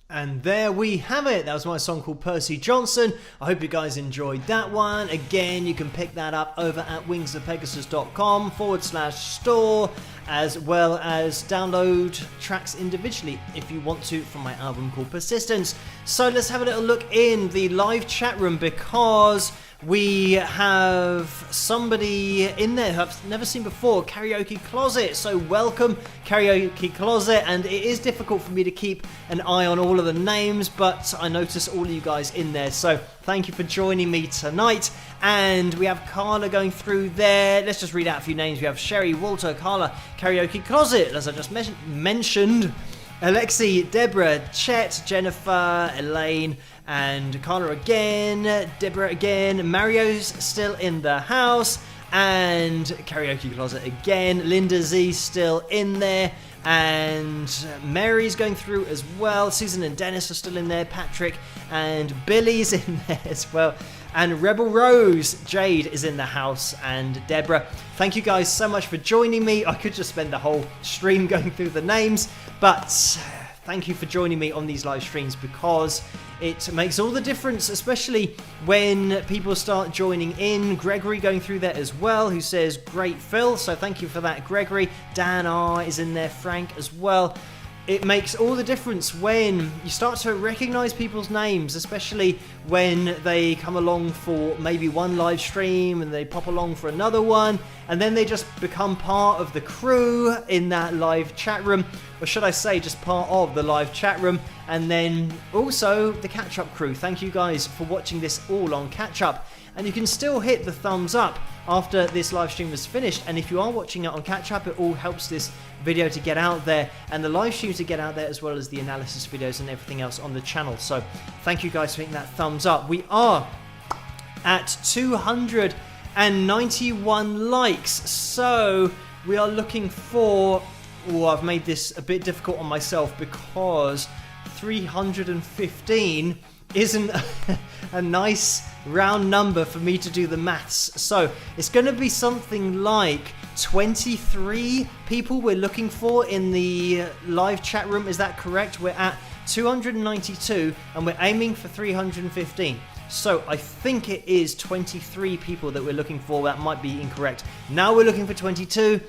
Speaker 1: And there we have it. That was my song called Percy Johnson. I hope you guys enjoyed that one. Again, you can pick that up over at wingsofpegasus.com/store, as well as download tracks individually if you want to from my album called Persistence. So let's have a little look in the live chat room, because we have somebody in there who I've never seen before, Karaoke Closet. So welcome, Karaoke Closet. And it is difficult for me to keep an eye on all of the names, but I notice all of you guys in there. So thank you for joining me tonight. And we have Carla going through there. Let's just read out a few names. We have Sherry, Walter, Carla, Karaoke Closet, as I just mentioned, Alexi, Deborah, Chet, Jennifer, Elaine, and Carla again, Deborah again, Mario's still in the house, and Karaoke Closet again, Linda Z still in there, and Mary's going through as well. Susan and Dennis are still in there. Patrick and Billy's in there as well. And Rebel Rose, Jade is in the house, and Deborah. Thank you guys so much for joining me. I could just spend the whole stream going through the names, but thank you for joining me on these live streams, because it makes all the difference, especially when people start joining in. Gregory going through there as well, who says, great Phil, so thank you for that, Gregory. Dan R is in there, Frank as well. It makes all the difference when you start to recognize people's names, especially when they come along for maybe one live stream and they pop along for another one, and then they just become part of the crew in that live chat room, or should I say just part of the live chat room, and then also the catch-up crew. Thank you guys for watching this all on catch-up. And you can still hit the thumbs up after this live stream is finished, and if you are watching it on catch-up, it all helps this video to get out there and the live stream to get out there, as well as the analysis videos and everything else on the channel. So thank you guys for hitting that thumbs up. We are at 291 likes, so we are looking for, I've made this a bit difficult on myself because 315 isn't a nice round number for me to do the maths. So it's going to be something like 23 people we're looking for in the live chat room. Is that correct? We're at 292 and we're aiming for 315. So I think it is 23 people that we're looking for. That might be incorrect. Now we're looking for 22,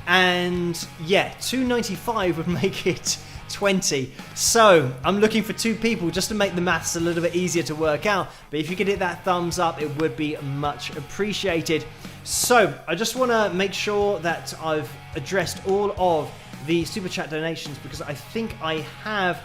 Speaker 1: and yeah, 295 would make it 20. So I'm looking for 2 people just to make the maths a little bit easier to work out. But if you could hit that thumbs up, it would be much appreciated. So I just want to make sure that I've addressed all of the super chat donations, because I think I have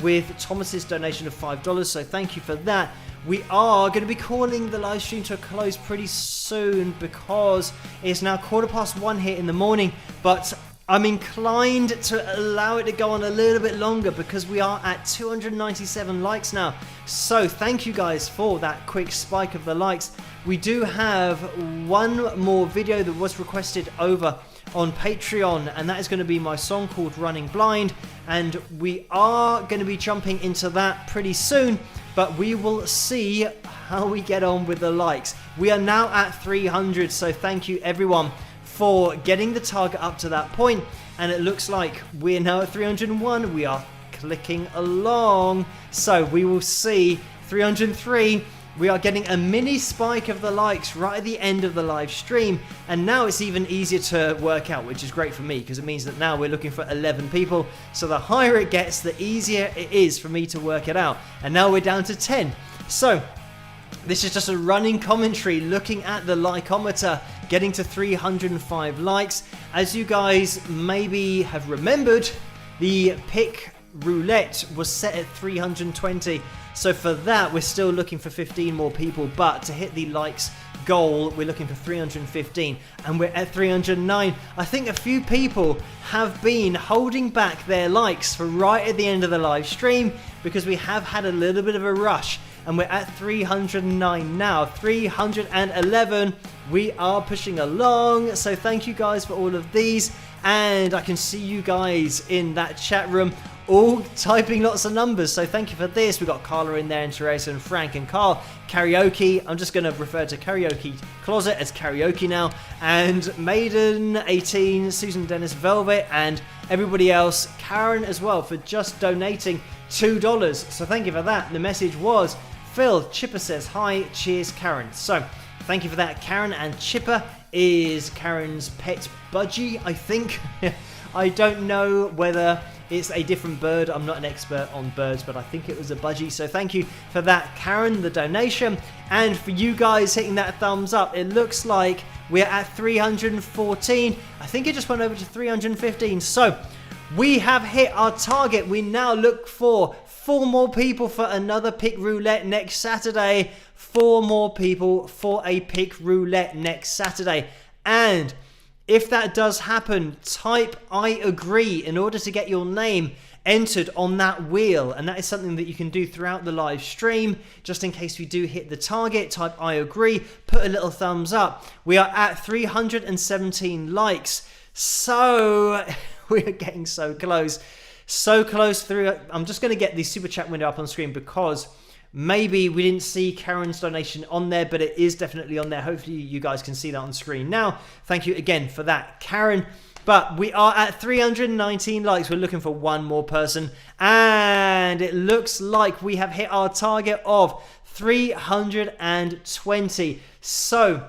Speaker 1: with Thomas's donation of $5. So thank you for that. We are going to be calling the live stream to a close pretty soon, because it's now 1:15 here in the morning. But I'm inclined to allow it to go on a little bit longer, because we are at 297 likes now. So thank you guys for that quick spike of the likes. We do have one more video that was requested over on Patreon, and that is going to be my song called Running Blind, and we are going to be jumping into that pretty soon, but we will see how we get on with the likes. We are now at 300, so thank you everyone for getting the target up to that point, and it looks like we're now at 301. We are clicking along, so we will see 303. We are getting a mini spike of the likes right at the end of the live stream, and now it's even easier to work out, which is great for me, because it means that now we're looking for 11 people. So the higher it gets, the easier it is for me to work it out, and now we're down to 10. So this is just a running commentary looking at the likeometer getting to 305 likes. As you guys maybe have remembered, the pick roulette was set at 320. So for that, we're still looking for 15 more people, but to hit the likes goal, we're looking for 315, and we're at 309. I think a few people have been holding back their likes for right at the end of the live stream, because we have had a little bit of a rush, and we're at 309 now. 311. We are pushing along, so thank you guys for all of these, and I can see you guys in that chat room all typing lots of numbers, so thank you for this. We've got Carla in there, and Teresa and Frank and Carl. Karaoke, I'm just going to refer to Karaoke Closet as karaoke now, and Maiden 18, Susan Dennis Velvet, and everybody else, Karen as well, for just donating $2. So thank you for that. The message was, Phil, Chipper says hi, cheers Karen. So thank you for that, Karen. And Chipper is Karen's pet budgie, I think. I don't know whether it's a different bird. I'm not an expert on birds, but I think it was a budgie. So thank you for that, Karen, the donation. And for you guys hitting that thumbs up, it looks like we're at 314. I think it just went over to 315. So we have hit our target. We now look for 4 more people for another pick roulette next Saturday. 4 more people for a pick roulette next Saturday. And if that does happen, type I agree in order to get your name entered on that wheel, and that is something that you can do throughout the live stream. Just in case we do hit the target, type I agree, put a little thumbs up. We are at 317 likes, so We are getting so close. So close through. I'm just going to get the super chat window up on screen because maybe we didn't see Karen's donation on there, but it is definitely on there. Hopefully you guys can see that on screen now. Thank you again for that, Karen. But we are at 319 likes. We're looking for one more person. And it looks like we have hit our target of 320. So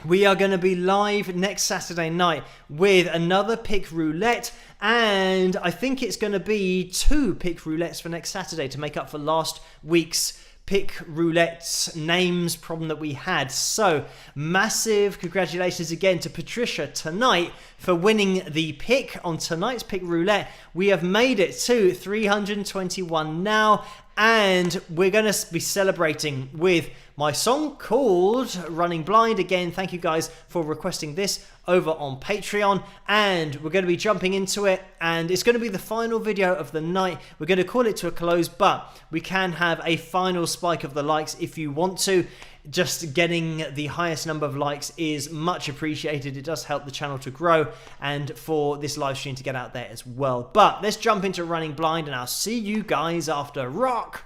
Speaker 1: we are going to be live next Saturday night with another pick roulette. And I think it's going to be 2 pick roulettes for next Saturday to make up for last week's pick roulette names problem that we had. So massive congratulations again to Patricia tonight for winning the pick on tonight's pick roulette. We have made it to 321 now, and we're going to be celebrating with my song called Running Blind. Again, thank you guys for requesting this over on Patreon, and we're going to be jumping into it, and it's going to be the final video of the night. We're going to call it to a close, but we can have a final spike of the likes if you want to. Just getting the highest number of likes is much appreciated. It does help the channel to grow and for this live stream to get out there as well. But let's jump into Running Blind, and I'll see you guys after. Rock!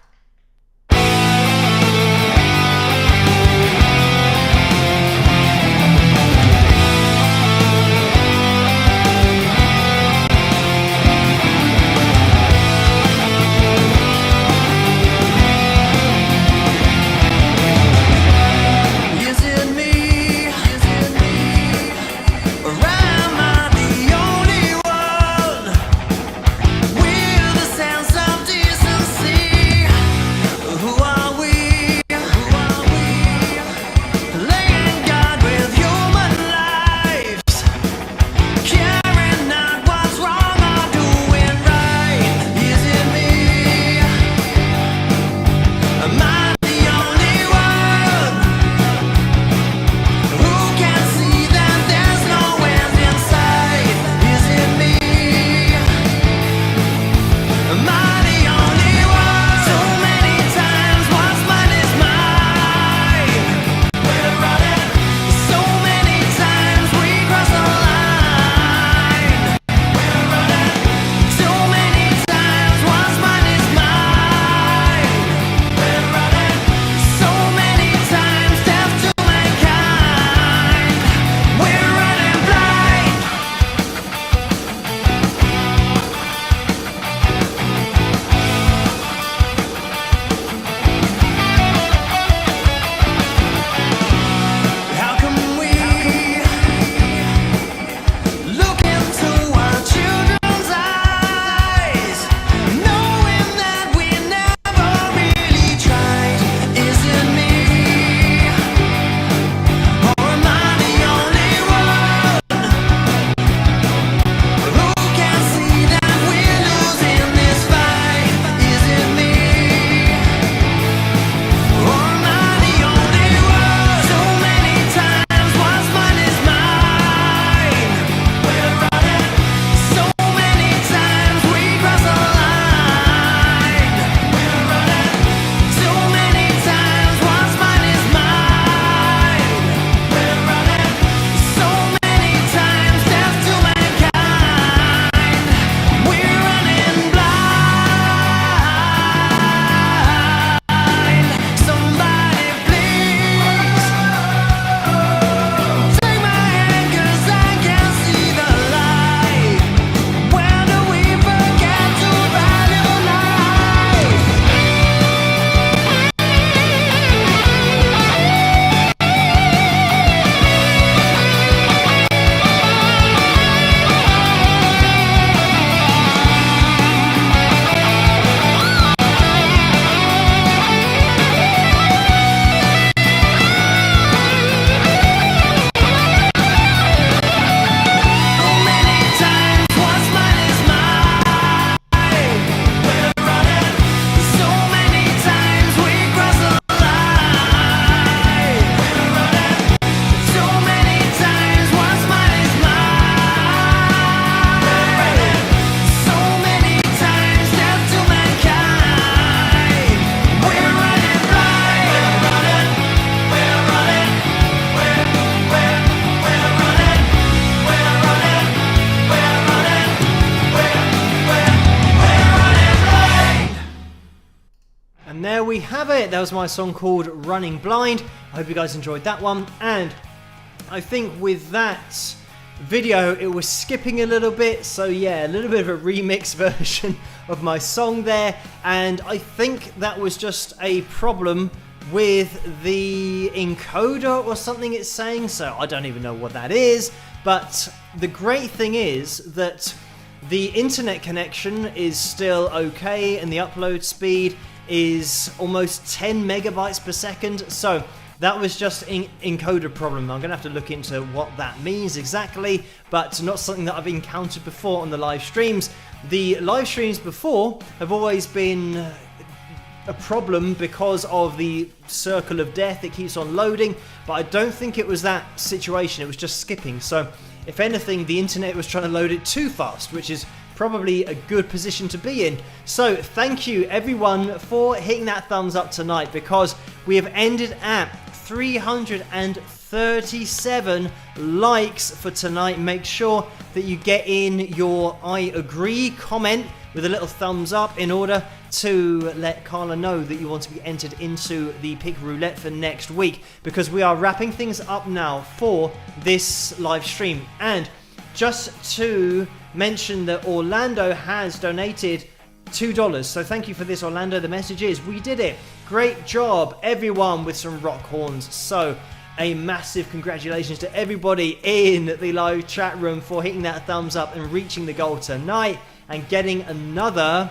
Speaker 2: With a sense of decency
Speaker 1: have it. That was my song called Running Blind. I hope you guys enjoyed that one. And I think with that video, it was skipping a little bit. So yeah, a little bit of a remix version of my song there. And I think that was just a problem with the encoder or something it's saying. So I don't even know what that is. But the great thing is that the internet connection is still okay and the upload speed is almost 10 megabytes per second. So that was just an encoder problem. I'm going to have to look into what that means exactly, but not something that I've encountered before on the live streams. The live streams before have always been a problem because of the circle of death. It keeps on loading, but I don't think it was that situation. It was just skipping. So if anything, the internet was trying to load it too fast, which is probably a good position to be in. So thank you everyone for hitting that thumbs up tonight, because we have ended at 337 likes for tonight. Make sure that you get in your I agree comment with a little thumbs up in order to let Carla know that you want to be entered into the pick roulette for next week, because we are wrapping things up now for this live stream. And just to mention that Orlando has donated $2. So thank you for this, Orlando. The message is, we did it. Great job, everyone, with some rock horns. So a massive congratulations to everybody in the live chat room for hitting that thumbs up and reaching the goal tonight and getting another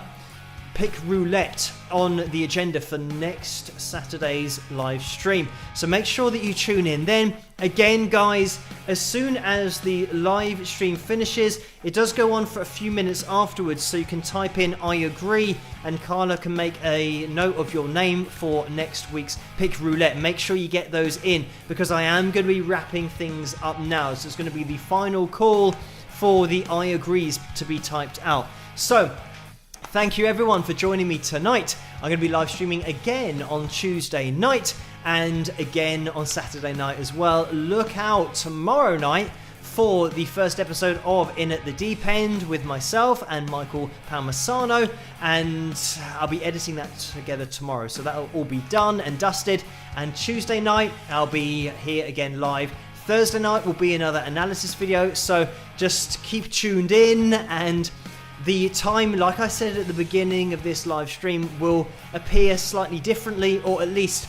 Speaker 1: pick roulette on the agenda for next Saturday's live stream. So make sure that you tune in then. Again, guys, as soon as the live stream finishes, it does go on for a few minutes afterwards, so you can type in I agree and Carla can make a note of your name for next week's pick roulette. Make sure you get those in, because I am going to be wrapping things up now. So it's going to be the final call for the I agrees to be typed out. So thank you everyone for joining me tonight. I'm going to be live streaming again on Tuesday night and again on Saturday night as well. Look out tomorrow night for the first episode of In at the Deep End with myself and Michael Palmasano, and I'll be editing that together tomorrow, so that'll all be done and dusted. And Tuesday night I'll be here again live. Thursday night will be another analysis video, so just keep tuned in. And the time, like I said at the beginning of this live stream, will appear slightly differently, or at least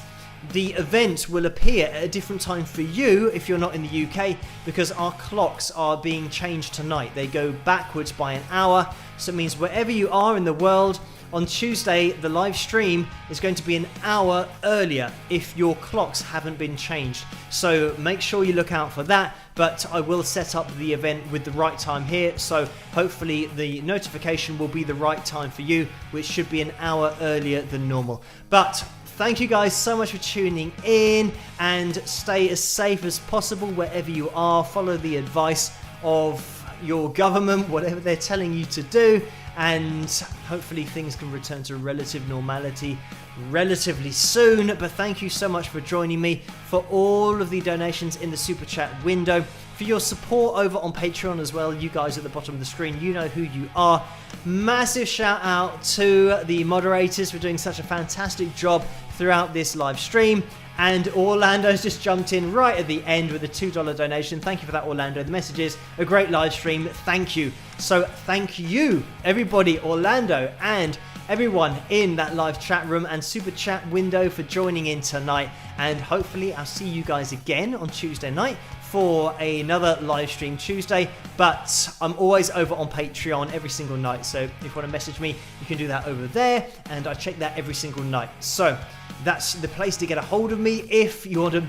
Speaker 1: the event will appear at a different time for you if you're not in the UK, because our clocks are being changed tonight. They go backwards by an hour, so it means wherever you are in the world, on Tuesday the live stream is going to be an hour earlier if your clocks haven't been changed. So make sure you look out for that, but I will set up the event with the right time here, so hopefully the notification will be the right time for you, which should be an hour earlier than normal. But thank you guys so much for tuning in, and stay as safe as possible wherever you are. Follow the advice of your government, whatever they're telling you to do, and hopefully things can return to relative normality relatively soon. But thank you so much for joining me, for all of the donations in the super chat window, for your support over on Patreon as well. You guys at the bottom of the screen, you know who you are. Massive shout out to the moderators for doing such a fantastic job throughout this live stream. And Orlando's just jumped in right at the end with a $2 donation. Thank you for that, Orlando. The message is, a great live stream. Thank you. So thank you, everybody, Orlando, and everyone in that live chat room and super chat window for joining in tonight. And hopefully I'll see you guys again on Tuesday night for another live stream Tuesday. But I'm always over on Patreon every single night, so if you want to message me, you can do that over there, and I check that every single night. So that's the place to get a hold of me. If you want to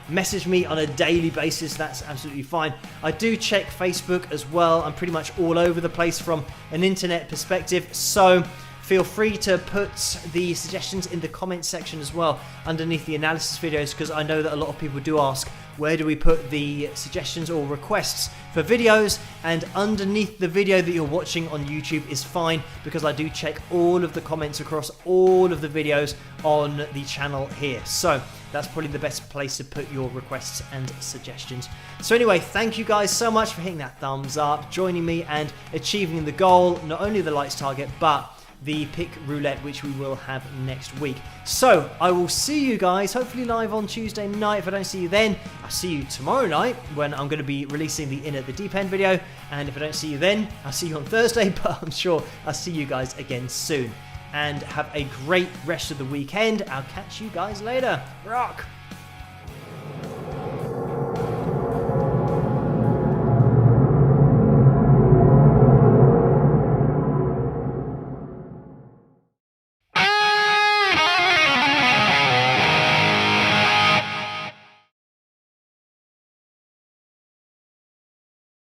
Speaker 1: message me on a daily basis, that's absolutely fine. I do check Facebook as well. I'm pretty much all over the place from an internet perspective, so feel free to put the suggestions in the comment section as well underneath the analysis videos, because I know that a lot of people do ask, where do we put the suggestions or requests for videos? And underneath the video that you're watching on YouTube is fine, because I do check all of the comments across all of the videos on the channel here. So that's probably the best place to put your requests and suggestions. So anyway, thank you guys so much for hitting that thumbs up, joining me and achieving the goal, not only the likes target, but the pick roulette, which we will have next week. So I will see you guys hopefully live on Tuesday night. If I don't see you then, I'll see you tomorrow night when I'm going to be releasing the In at the Deep End video. And if I don't see you then, I'll see you on Thursday, but I'm sure I'll see you guys again soon. And have a great rest of the weekend. I'll catch you guys later. Rock!